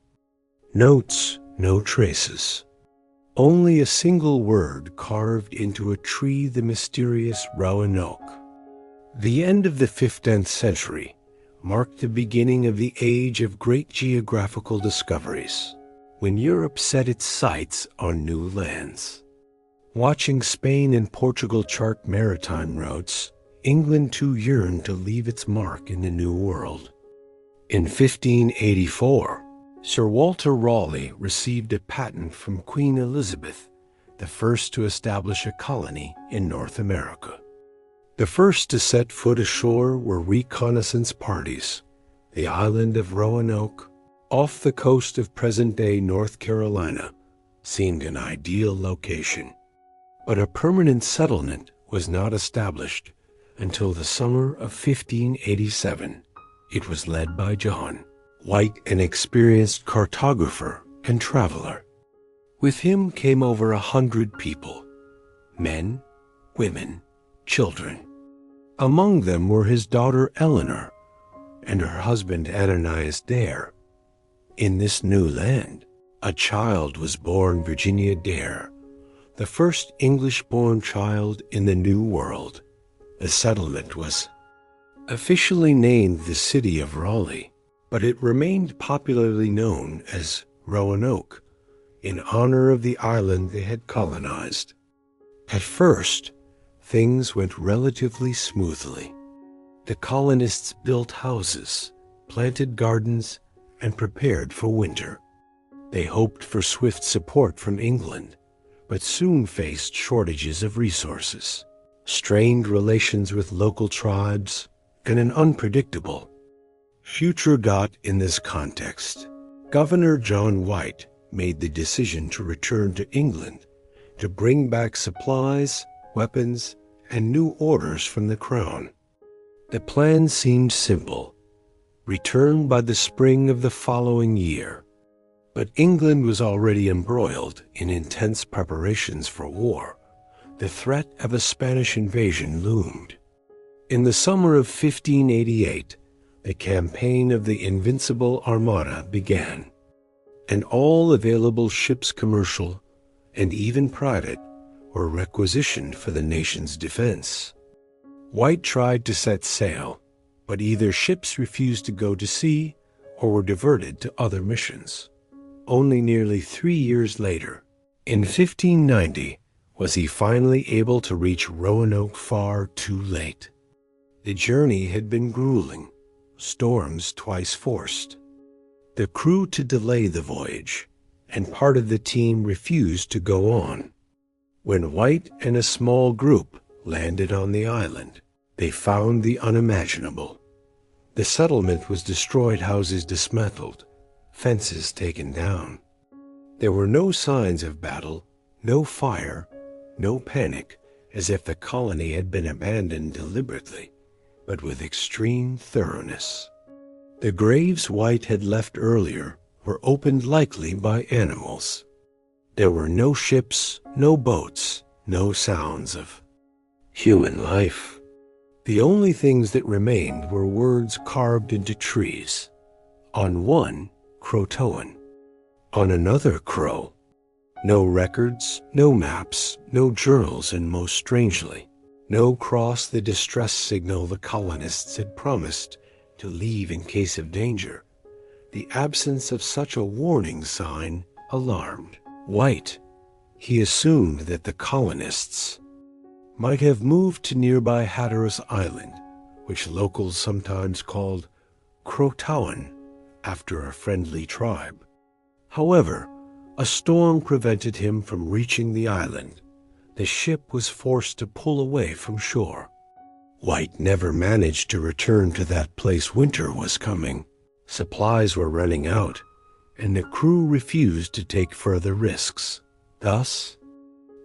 notes, no traces. Only a single word carved into a tree, the mysterious Roanoke. The end of the 15th century marked the beginning of the age of great geographical discoveries, when Europe set its sights on new lands. Watching Spain and Portugal chart maritime routes, England too yearned to leave its mark in the New World. In 1584, Sir Walter Raleigh received a patent from Queen Elizabeth, the first to establish a colony in North America. The first to set foot ashore were reconnaissance parties. The island of Roanoke, off the coast of present-day North Carolina, seemed an ideal location. But a permanent settlement was not established until the summer of 1587. It was led by John, White, an experienced cartographer and traveler. With him came over 100 people, men, women, children. Among them were his daughter Eleanor and her husband Ananias Dare. In this new land, a child was born, Virginia Dare, the first English-born child in the New World. The settlement was officially named the City of Raleigh, but it remained popularly known as Roanoke, in honor of the island they had colonized. At first, things went relatively smoothly. The colonists built houses, planted gardens, and prepared for winter. They hoped for swift support from England, but soon faced shortages of resources, strained relations with local tribes, and an unpredictable future. In this context, Governor John White made the decision to return to England to bring back supplies, weapons, and new orders from the crown. The plan seemed simple: return by the spring of the following year. But England was already embroiled in intense preparations for war. The threat of a Spanish invasion loomed. In the summer of 1588, the campaign of the Invincible Armada began, and all available ships, commercial and even private, were requisitioned for the nation's defense. White tried to set sail, but either ships refused to go to sea or were diverted to other missions. Only nearly 3 years later, in 1590, was he finally able to reach Roanoke, far too late. The journey had been grueling, storms twice forced, the crew to delay the voyage, and part of the team refused to go on. When White and a small group landed on the island, they found the unimaginable. The settlement was destroyed, houses dismantled, fences taken down. There were no signs of battle, no fire, no panic, as if the colony had been abandoned deliberately, but with extreme thoroughness. The graves White had left earlier were opened likely by animals. There were no ships, no boats, no sounds of human life. The only things that remained were words carved into trees. On one, Croatoan. On another, Crow. No records, no maps, no journals, and most strangely, no cross, the distress signal the colonists had promised to leave in case of danger. The absence of such a warning sign alarmed White. He assumed that the colonists might have moved to nearby Hatteras Island, which locals sometimes called Croatoan, after a friendly tribe. However, a storm prevented him from reaching the island. The ship was forced to pull away from shore. White never managed to return to that place. Winter was coming. Supplies were running out, and the crew refused to take further risks. Thus,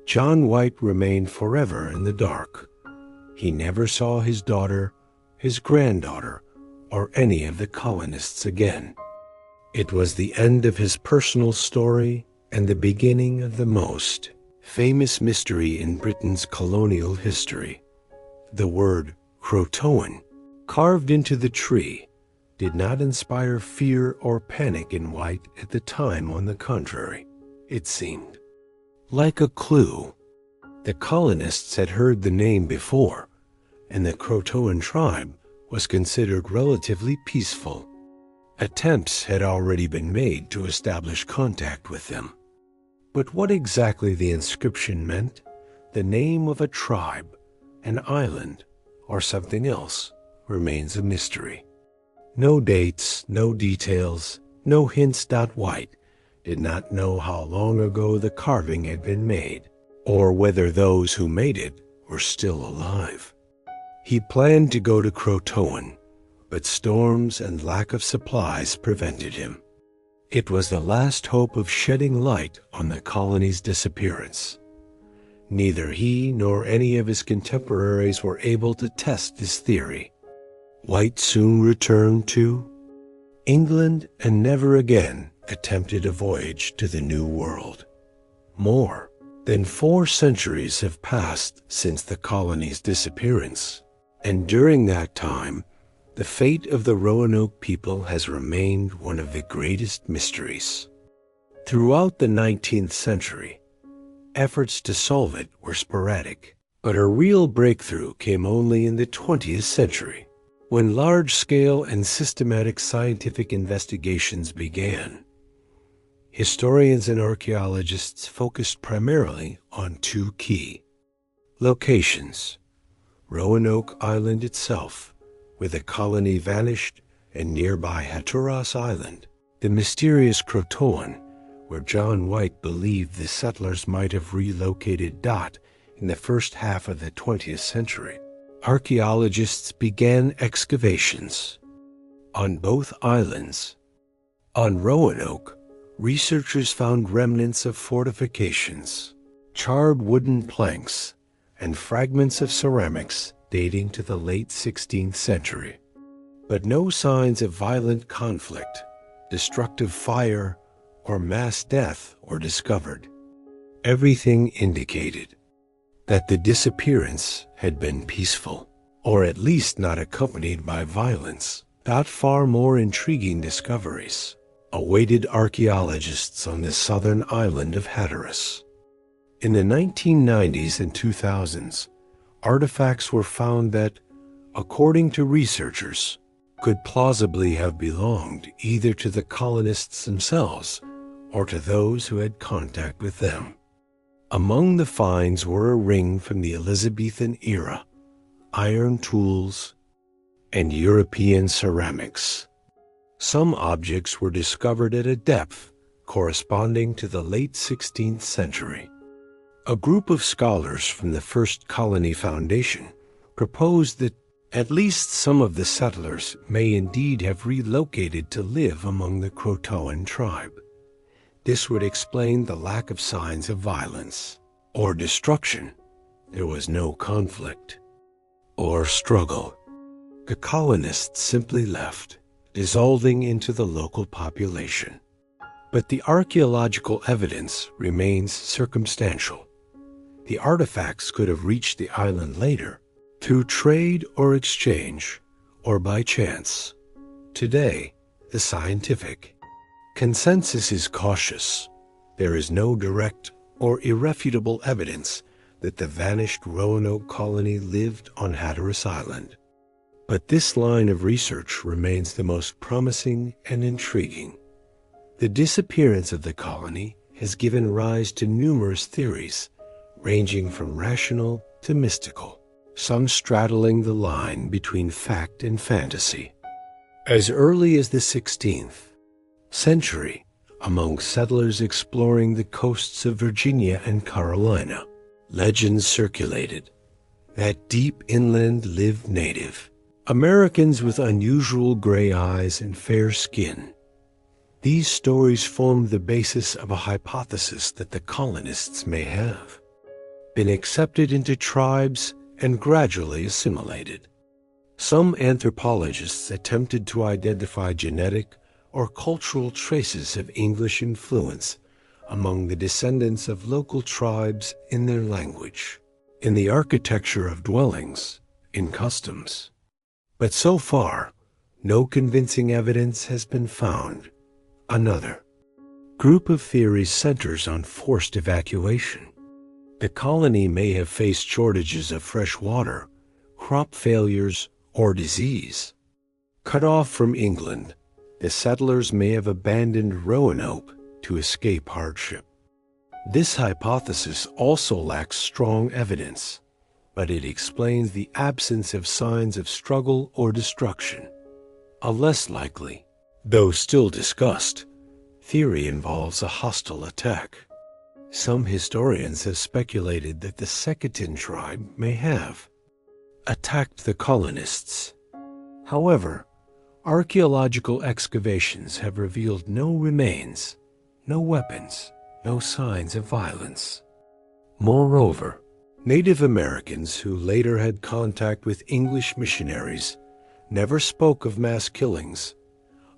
John White remained forever in the dark. He never saw his daughter, his granddaughter, or any of the colonists again. It was the end of his personal story and the beginning of the most famous mystery in Britain's colonial history. The word Croatoan, carved into the tree, did not inspire fear or panic in White at the time. On the contrary, it seemed like a clue. The colonists had heard the name before, and the Croatoan tribe was considered relatively peaceful. Attempts had already been made to establish contact with them. But what exactly the inscription meant, the name of a tribe, an island, or something else, remains a mystery. No dates, no details, no hints. White did not know how long ago the carving had been made, or whether those who made it were still alive. He planned to go to Croatoan, but storms and lack of supplies prevented him. It was the last hope of shedding light on the colony's disappearance. Neither he nor any of his contemporaries were able to test this theory. White soon returned to England and never again attempted a voyage to the New World. More than 4 centuries have passed since the colony's disappearance, and during that time, the fate of the Roanoke people has remained one of the greatest mysteries. Throughout the 19th century, efforts to solve it were sporadic, but a real breakthrough came only in the 20th century, when large-scale and systematic scientific investigations began. Historians and archaeologists focused primarily on 2 key locations: Roanoke Island itself, where the colony vanished, and nearby Hatteras Island, the mysterious Croatoan, where John White believed the settlers might have relocated. In the first half of the 20th century, archaeologists began excavations on both islands. On Roanoke, researchers found remnants of fortifications, charred wooden planks, and fragments of ceramics dating to the late 16th century. But no signs of violent conflict, destructive fire, or mass death were discovered. Everything indicated that the disappearance had been peaceful, or at least not accompanied by violence. Far more intriguing discoveries awaited archaeologists on the southern island of Hatteras. In the 1990s and 2000s, artifacts were found that, according to researchers, could plausibly have belonged either to the colonists themselves or to those who had contact with them. Among the finds were a ring from the Elizabethan era, iron tools, and European ceramics. Some objects were discovered at a depth corresponding to the late 16th century. A group of scholars from the first colony foundation proposed that at least some of the settlers may indeed have relocated to live among the Croatoan tribe. This would explain the lack of signs of violence or destruction. There was no conflict or struggle. The colonists simply left, dissolving into the local population. But the archaeological evidence remains circumstantial. The artifacts could have reached the island later, through trade or exchange, or by chance. Today, the scientific consensus is cautious. There is no direct or irrefutable evidence that the vanished Roanoke colony lived on Hatteras Island. But this line of research remains the most promising and intriguing. The disappearance of the colony has given rise to numerous theories, ranging from rational to mystical, some straddling the line between fact and fantasy. As early as the 16th century, among settlers exploring the coasts of Virginia and Carolina, legends circulated that deep inland lived native Americans with unusual gray eyes and fair skin. These stories formed the basis of a hypothesis that the colonists may have been accepted into tribes and gradually assimilated. Some anthropologists attempted to identify genetic or cultural traces of English influence among the descendants of local tribes in their language, in the architecture of dwellings, in customs. But so far, no convincing evidence has been found. Another group of theories centers on forced evacuation. The colony may have faced shortages of fresh water, crop failures, or disease. Cut off from England, the settlers may have abandoned Roanoke to escape hardship. This hypothesis also lacks strong evidence, but it explains the absence of signs of struggle or destruction. A less likely, though still discussed, theory involves a hostile attack. Some historians have speculated that the Secotan tribe may have attacked the colonists. However, archaeological excavations have revealed no remains, no weapons, no signs of violence. Moreover, Native Americans who later had contact with English missionaries never spoke of mass killings,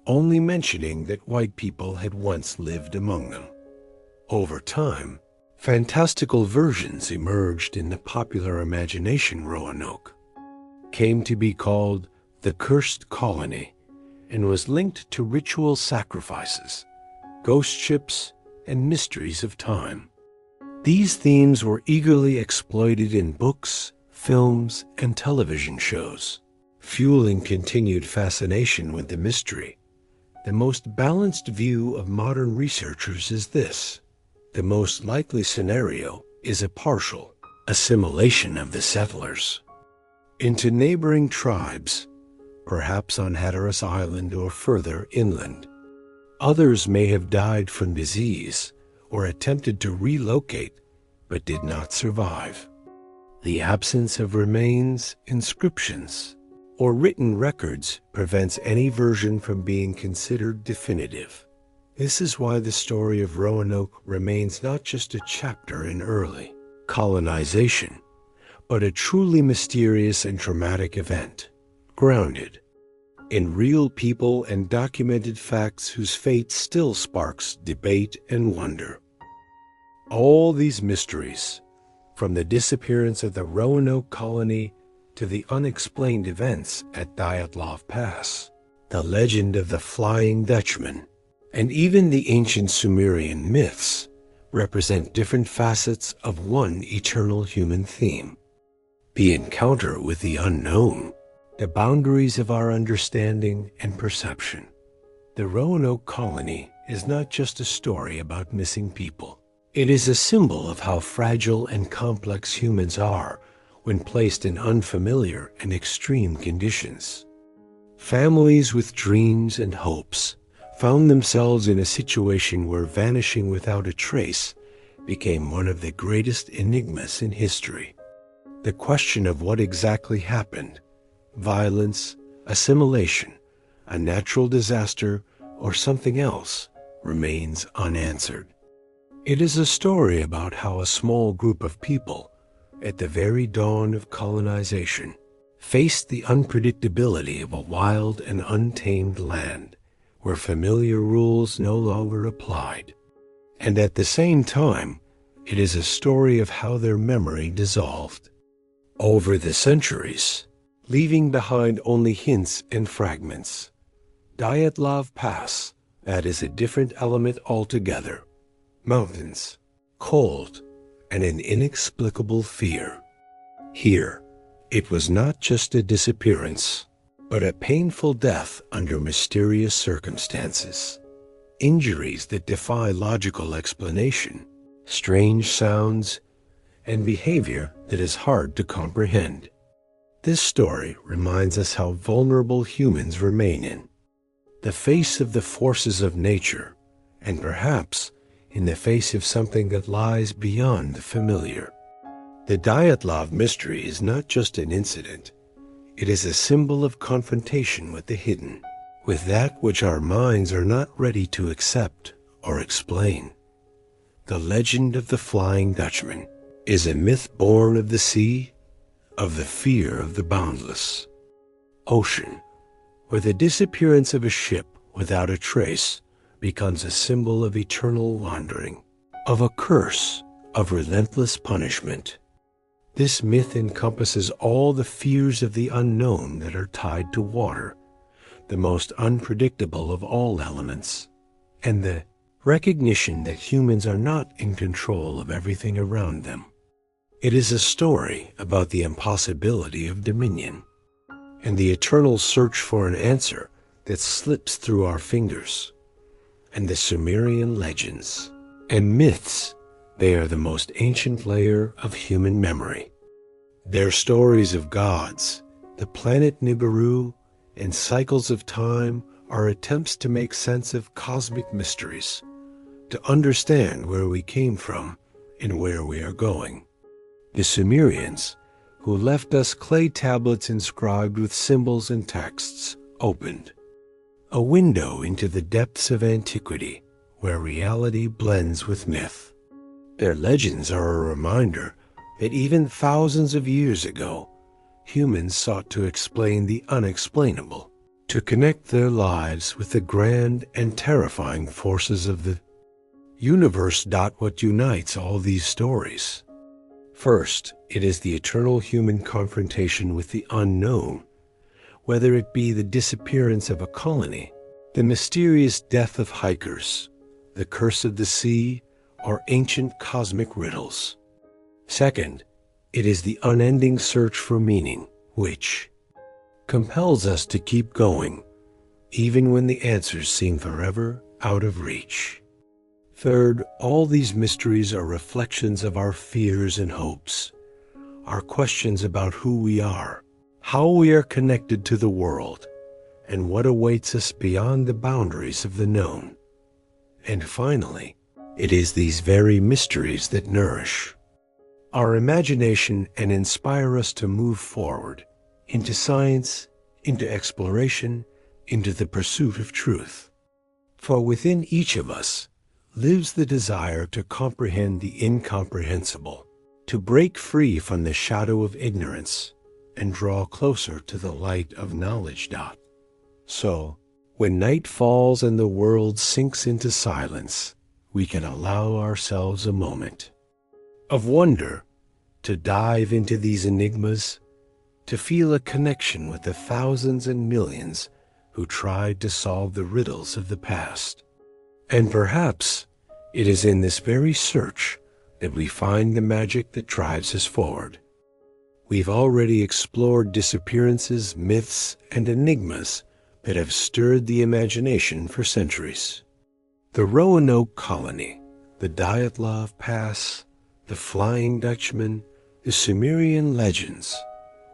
only mentioning that white people had once lived among them. Over time, fantastical versions emerged in the popular imagination. Roanoke came to be called the Cursed Colony and was linked to ritual sacrifices, ghost ships, and mysteries of time. These themes were eagerly exploited in books, films, and television shows, fueling continued fascination with the mystery. The most balanced view of modern researchers is this: the most likely scenario is a partial assimilation of the settlers into neighboring tribes, perhaps on Hatteras Island or further inland. Others may have died from disease or attempted to relocate but did not survive. The absence of remains, inscriptions, or written records prevents any version from being considered definitive. This is why the story of Roanoke remains not just a chapter in early colonization, but a truly mysterious and traumatic event, grounded in real people and documented facts whose fate still sparks debate and wonder. All these mysteries, from the disappearance of the Roanoke colony to the unexplained events at Dyatlov Pass, the legend of the Flying Dutchman, and even the ancient Sumerian myths, represent different facets of one eternal human theme: the encounter with the unknown, the boundaries of our understanding and perception. The Roanoke colony is not just a story about missing people. It is a symbol of how fragile and complex humans are when placed in unfamiliar and extreme conditions. Families with dreams and hopes found themselves in a situation where vanishing without a trace became one of the greatest enigmas in history. The question of what exactly happened, violence, assimilation, a natural disaster, or something else, remains unanswered. It is a story about how a small group of people, at the very dawn of colonization, faced the unpredictability of a wild and untamed land where familiar rules no longer applied. And at the same time, it is a story of how their memory dissolved over the centuries, leaving behind only hints and fragments. Dyatlov Pass, that is a different element altogether. Mountains, cold, and an inexplicable fear. Here, it was not just a disappearance, but a painful death under mysterious circumstances. Injuries that defy logical explanation, strange sounds, and behavior that is hard to comprehend. This story reminds us how vulnerable humans remain in the face of the forces of nature, and perhaps in the face of something that lies beyond the familiar. The Dyatlov mystery is not just an incident. It is a symbol of confrontation with the hidden, with that which our minds are not ready to accept or explain. The legend of the Flying Dutchman is a myth born of the sea, of the fear of the boundless ocean, where the disappearance of a ship without a trace becomes a symbol of eternal wandering, of a curse, of relentless punishment. This myth encompasses all the fears of the unknown that are tied to water, the most unpredictable of all elements, and the recognition that humans are not in control of everything around them. It is a story about the impossibility of dominion, and the eternal search for an answer that slips through our fingers. And the Sumerian legends and myths, they are the most ancient layer of human memory. Their stories of gods, the planet Nibiru, and cycles of time are attempts to make sense of cosmic mysteries, to understand where we came from and where we are going. The Sumerians, who left us clay tablets inscribed with symbols and texts, opened a window into the depths of antiquity where reality blends with myth. Their legends are a reminder that even thousands of years ago, humans sought to explain the unexplainable, to connect their lives with the grand and terrifying forces of the universe. What unites all these stories? First, it is the eternal human confrontation with the unknown, whether it be the disappearance of a colony, the mysterious death of hikers, the curse of the sea, or ancient cosmic riddles. Second, it is the unending search for meaning, which compels us to keep going, even when the answers seem forever out of reach. Third, all these mysteries are reflections of our fears and hopes, our questions about who we are, how we are connected to the world, and what awaits us beyond the boundaries of the known. And finally, it is these very mysteries that nourish our imagination and inspire us to move forward into science, into exploration, into the pursuit of truth. For within each of us lives the desire to comprehend the incomprehensible, to break free from the shadow of ignorance and draw closer to the light of knowledge. So, when night falls and the world sinks into silence, we can allow ourselves a moment of wonder, to dive into these enigmas, to feel a connection with the thousands and millions who tried to solve the riddles of the past. And perhaps it is in this very search that we find the magic that drives us forward. We've already explored disappearances, myths, and enigmas that have stirred the imagination for centuries. The Roanoke colony, the Dyatlov Pass, the Flying Dutchman, the Sumerian legends,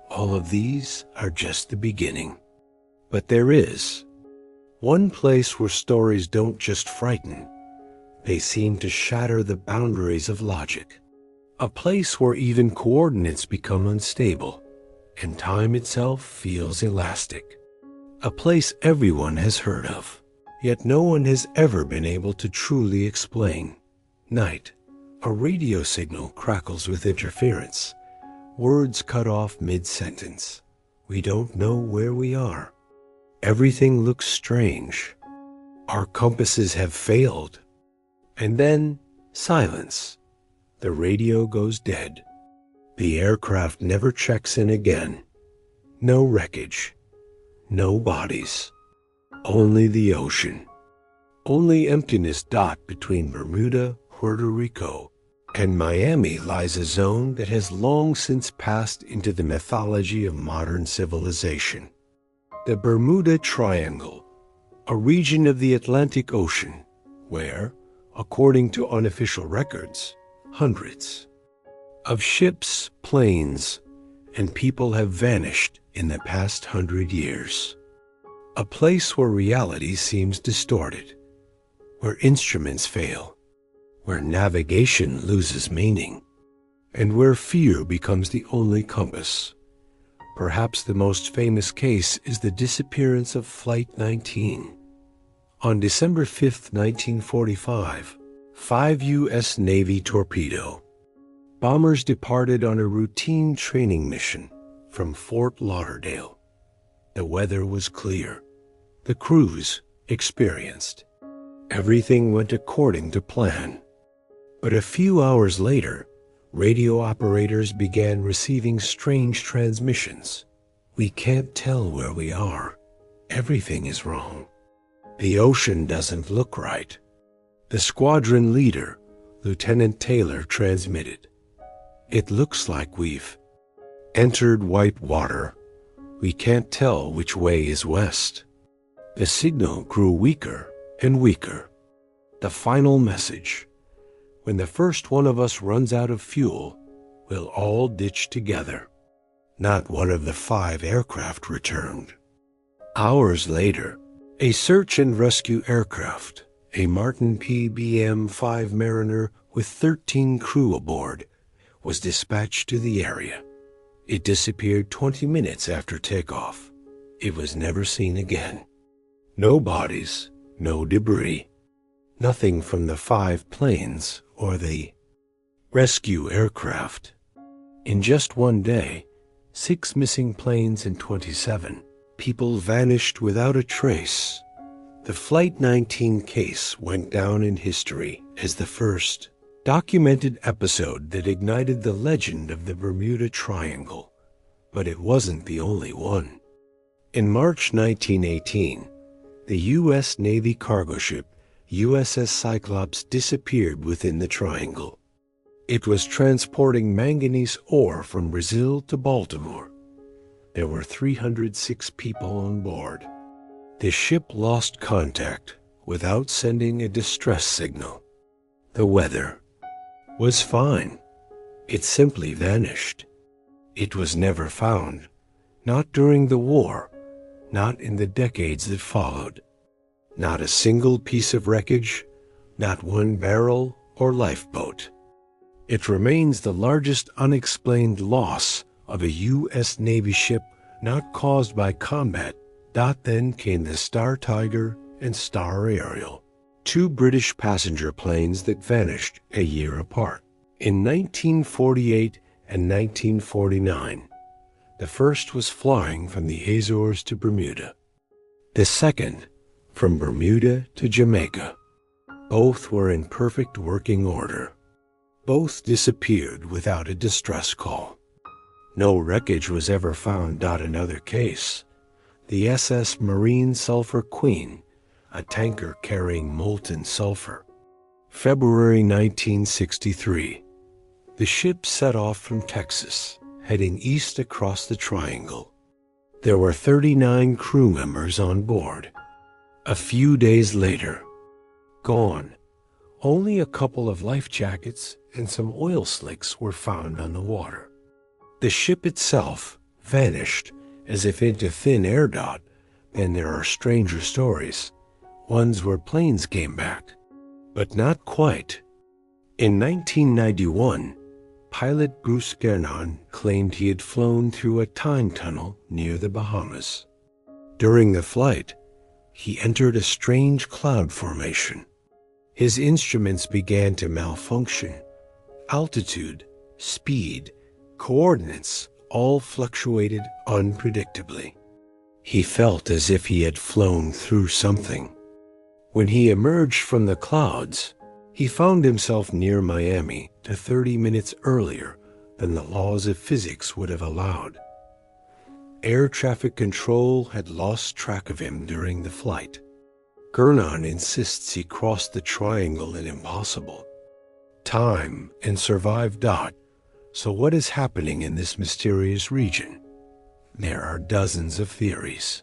all of these are just the beginning. But there is one place where stories don't just frighten, they seem to shatter the boundaries of logic. A place where even coordinates become unstable, and time itself feels elastic. A place everyone has heard of, yet no one has ever been able to truly explain. Night. A radio signal crackles with interference. Words cut off mid-sentence. We don't know where we are. Everything looks strange. Our compasses have failed. And then, silence. The radio goes dead. The aircraft never checks in again. No wreckage. No bodies. Only the ocean. Only emptiness. Between Bermuda, Puerto Rico, and Miami lies a zone that has long since passed into the mythology of modern civilization. The Bermuda Triangle, a region of the Atlantic Ocean, where, according to unofficial records, hundreds of ships, planes, and people have vanished in the past 100 years. A place where reality seems distorted, where instruments fail, where navigation loses meaning, and where fear becomes the only compass. Perhaps the most famous case is the disappearance of Flight 19. On December 5, 1945, 5 U.S. Navy torpedo bombers departed on a routine training mission from Fort Lauderdale. The weather was clear. The crews experienced. Everything went according to plan. But a few hours later, radio operators began receiving strange transmissions. We can't tell where we are. Everything is wrong. The ocean doesn't look right. The squadron leader, Lieutenant Taylor, transmitted. It looks like we've entered white water. We can't tell which way is west. The signal grew weaker and weaker. The final message: when the first one of us runs out of fuel, we'll all ditch together. Not one of the 5 aircraft returned. Hours later, a search and rescue aircraft, a Martin PBM-5 Mariner with 13 crew aboard, was dispatched to the area. It disappeared 20 minutes after takeoff. It was never seen again. No bodies, no debris. Nothing from the 5 planes or the rescue aircraft. In just one day, 6 missing planes and 27 people vanished without a trace. The Flight 19 case went down in history as the first documented episode that ignited the legend of the Bermuda Triangle. But it wasn't the only one. In March 1918, the U.S. Navy cargo ship USS Cyclops disappeared within the triangle. It was transporting manganese ore from Brazil to Baltimore. There were 306 people on board. The ship lost contact without sending a distress signal. The weather was fine. It simply vanished. It was never found, not during the war, not in the decades that followed. Not a single piece of wreckage, not one barrel or lifeboat. It remains the largest unexplained loss of a U.S. Navy ship not caused by combat. Then came the Star Tiger and Star Ariel, 2 British passenger planes that vanished a year apart. In 1948 and 1949, the first was flying from the Azores to Bermuda. The second, from Bermuda to Jamaica. Both were in perfect working order. Both disappeared without a distress call. No wreckage was ever found. Another case, the SS Marine Sulphur Queen, a tanker carrying molten sulfur. February 1963. The ship set off from Texas, heading east across the triangle. There were 39 crew members on board. A few days later, gone. Only a couple of life jackets and some oil slicks were found on the water. The ship itself vanished as if into thin air. Then there are stranger stories, ones where planes came back. But not quite. In 1991, pilot Bruce Gernon claimed he had flown through a time tunnel near the Bahamas. During the flight, he entered a strange cloud formation. His instruments began to malfunction. Altitude, speed, coordinates all fluctuated unpredictably. He felt as if he had flown through something. When he emerged from the clouds, he found himself near Miami 30 minutes earlier than the laws of physics would have allowed. Air traffic control had lost track of him during the flight. Gernon insists he crossed the triangle in impossible time and survived. So what is happening in this mysterious region? There are dozens of theories.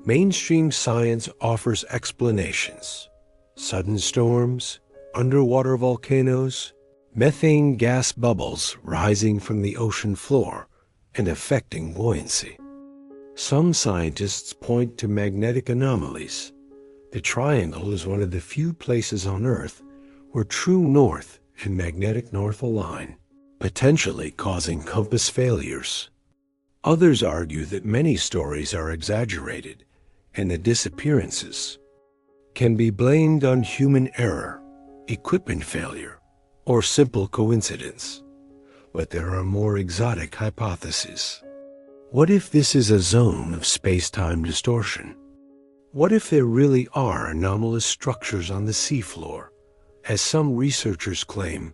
Mainstream science offers explanations: sudden storms, underwater volcanoes, methane gas bubbles rising from the ocean floor and affecting buoyancy. Some scientists point to magnetic anomalies. The triangle is one of the few places on Earth where true north and magnetic north align, potentially causing compass failures. Others argue that many stories are exaggerated and the disappearances can be blamed on human error, equipment failure, or simple coincidence. But there are more exotic hypotheses. What if this is a zone of space-time distortion? What if there really are anomalous structures on the seafloor, as some researchers claim,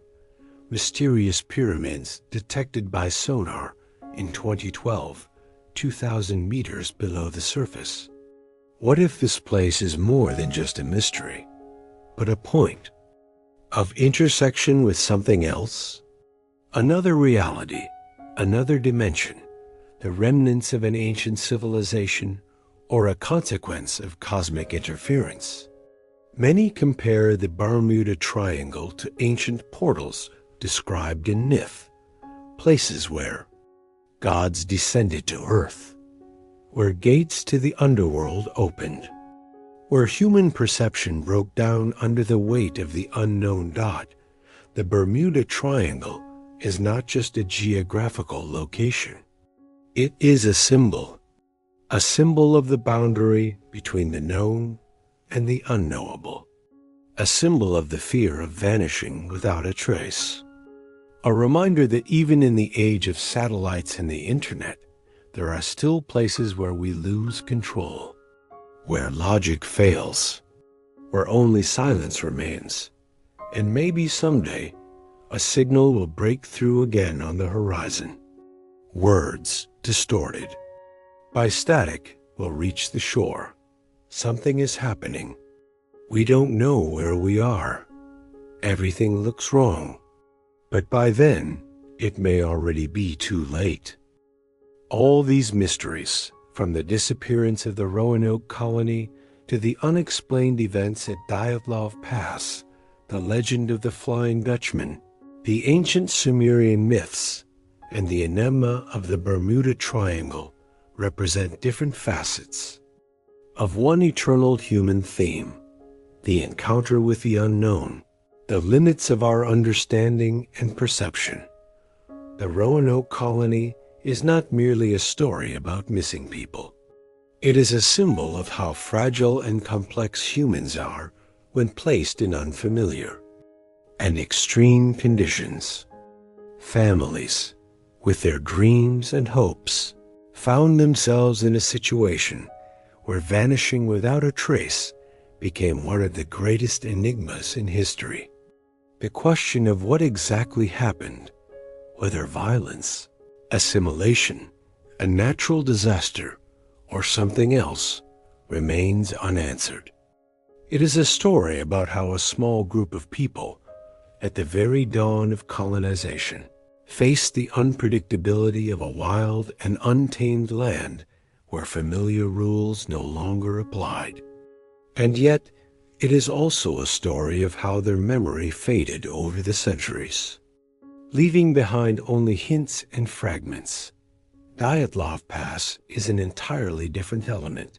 mysterious pyramids detected by sonar in 2012, 2,000 meters below the surface? What if this place is more than just a mystery, but a point of intersection with something else? Another reality, another dimension, the remnants of an ancient civilization, or a consequence of cosmic interference. Many compare the Bermuda Triangle to ancient portals described in myth, places where gods descended to earth, where gates to the underworld opened, where human perception broke down under the weight of the unknown. The Bermuda Triangle is not just a geographical location. It is a symbol of the boundary between the known and the unknowable, a symbol of the fear of vanishing without a trace. A reminder that even in the age of satellites and the internet, there are still places where we lose control, where logic fails, where only silence remains, and maybe someday a signal will break through again on the horizon. Words distorted by static will reach the shore. Something is happening. We don't know where we are. Everything looks wrong. But by then, it may already be too late. All these mysteries, from the disappearance of the Roanoke colony to the unexplained events at Dyatlov Pass, the legend of the Flying Dutchman, the ancient Sumerian myths, and the enigma of the Bermuda Triangle, represent different facets of one eternal human theme: the encounter with the unknown, the limits of our understanding and perception. The Roanoke colony is not merely a story about missing people. It is a symbol of how fragile and complex humans are when placed in unfamiliar and extreme conditions. Families, with their dreams and hopes, found themselves in a situation where vanishing without a trace became one of the greatest enigmas in history. The question of what exactly happened, whether violence, assimilation, a natural disaster, or something else, remains unanswered. It is a story about how a small group of people, at the very dawn of colonization, faced the unpredictability of a wild and untamed land where familiar rules no longer applied. And yet, it is also a story of how their memory faded over the centuries, leaving behind only hints and fragments. Dyatlov Pass is an entirely different element.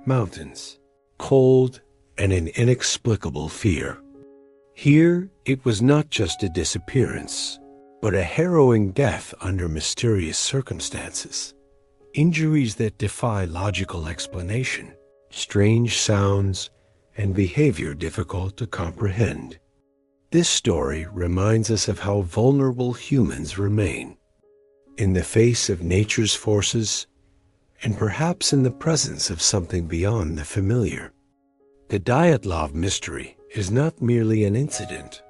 mountains, cold, and an inexplicable fear. Here, it was not just a disappearance, but a harrowing death under mysterious circumstances. Injuries that defy logical explanation, strange sounds, and behavior difficult to comprehend. This story reminds us of how vulnerable humans remain in the face of nature's forces, and perhaps in the presence of something beyond the familiar. The Dyatlov mystery is not merely an incident.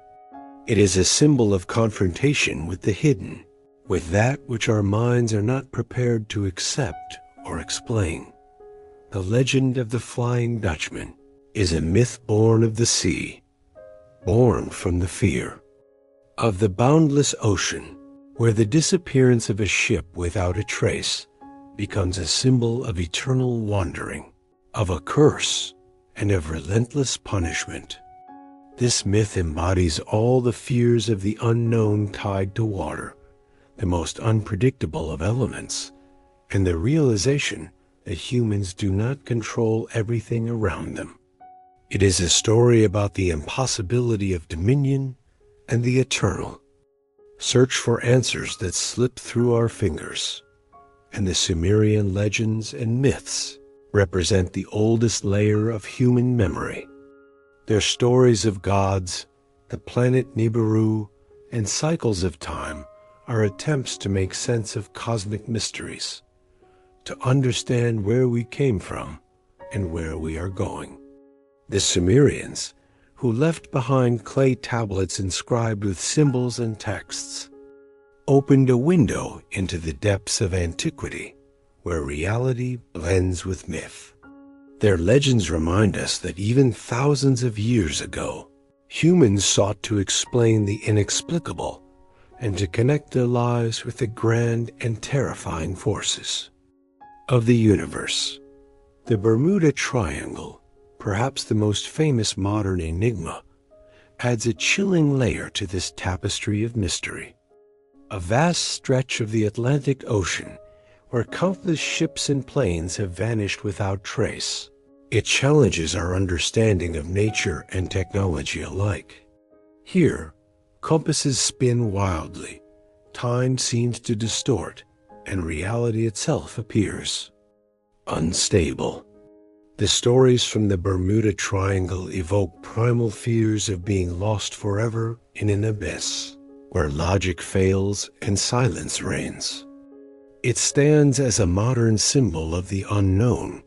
It is a symbol of confrontation with the hidden, with that which our minds are not prepared to accept or explain. The legend of the Flying Dutchman is a myth born of the sea, born from the fear of the boundless ocean, where the disappearance of a ship without a trace becomes a symbol of eternal wandering, of a curse, and of relentless punishment. This myth embodies all the fears of the unknown tied to water, the most unpredictable of elements, and the realization that humans do not control everything around them. It is a story about the impossibility of dominion and the eternal. Search for answers that slip through our fingers, and the Sumerian legends and myths represent the oldest layer of human memory. Their stories of gods, the planet Nibiru, and cycles of time are attempts to make sense of cosmic mysteries, to understand where we came from and where we are going. The Sumerians, who left behind clay tablets inscribed with symbols and texts, opened a window into the depths of antiquity, where reality blends with myth. Their legends remind us that even thousands of years ago, humans sought to explain the inexplicable and to connect their lives with the grand and terrifying forces of the universe. The Bermuda Triangle, perhaps the most famous modern enigma, adds a chilling layer to this tapestry of mystery. A vast stretch of the Atlantic Ocean where countless ships and planes have vanished without trace. It challenges our understanding of nature and technology alike. Here, compasses spin wildly, time seems to distort, and reality itself appears unstable. The stories from the Bermuda Triangle evoke primal fears of being lost forever in an abyss, where logic fails and silence reigns. It stands as a modern symbol of the unknown,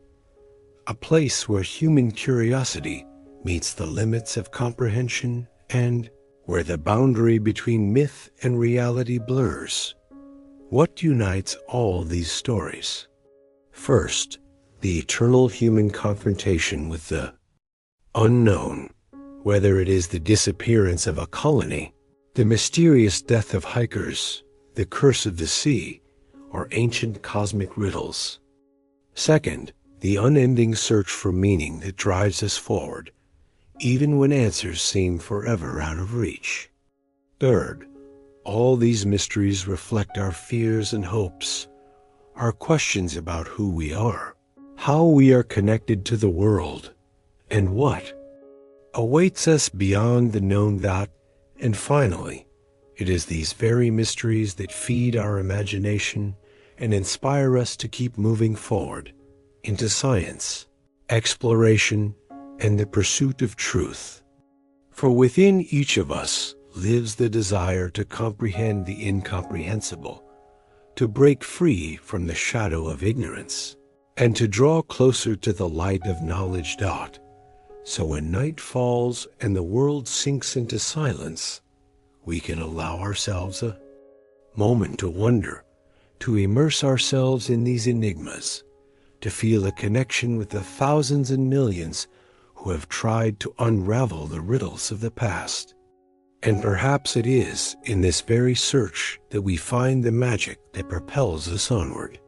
a place where human curiosity meets the limits of comprehension and where the boundary between myth and reality blurs. What unites all these stories? First, the eternal human confrontation with the unknown, whether it is the disappearance of a colony, the mysterious death of hikers, the curse of the sea, or ancient cosmic riddles. Second, the unending search for meaning that drives us forward, even when answers seem forever out of reach. Third, all these mysteries reflect our fears and hopes, our questions about who we are, how we are connected to the world, and what awaits us beyond the known that, and finally, it is these very mysteries that feed our imagination and inspire us to keep moving forward into science, exploration, and the pursuit of truth. For within each of us lives the desire to comprehend the incomprehensible, to break free from the shadow of ignorance, and to draw closer to the light of knowledge. So when night falls and the world sinks into silence, we can allow ourselves a moment to wonder, to immerse ourselves in these enigmas, to feel a connection with the thousands and millions who have tried to unravel the riddles of the past. And perhaps it is in this very search that we find the magic that propels us onward.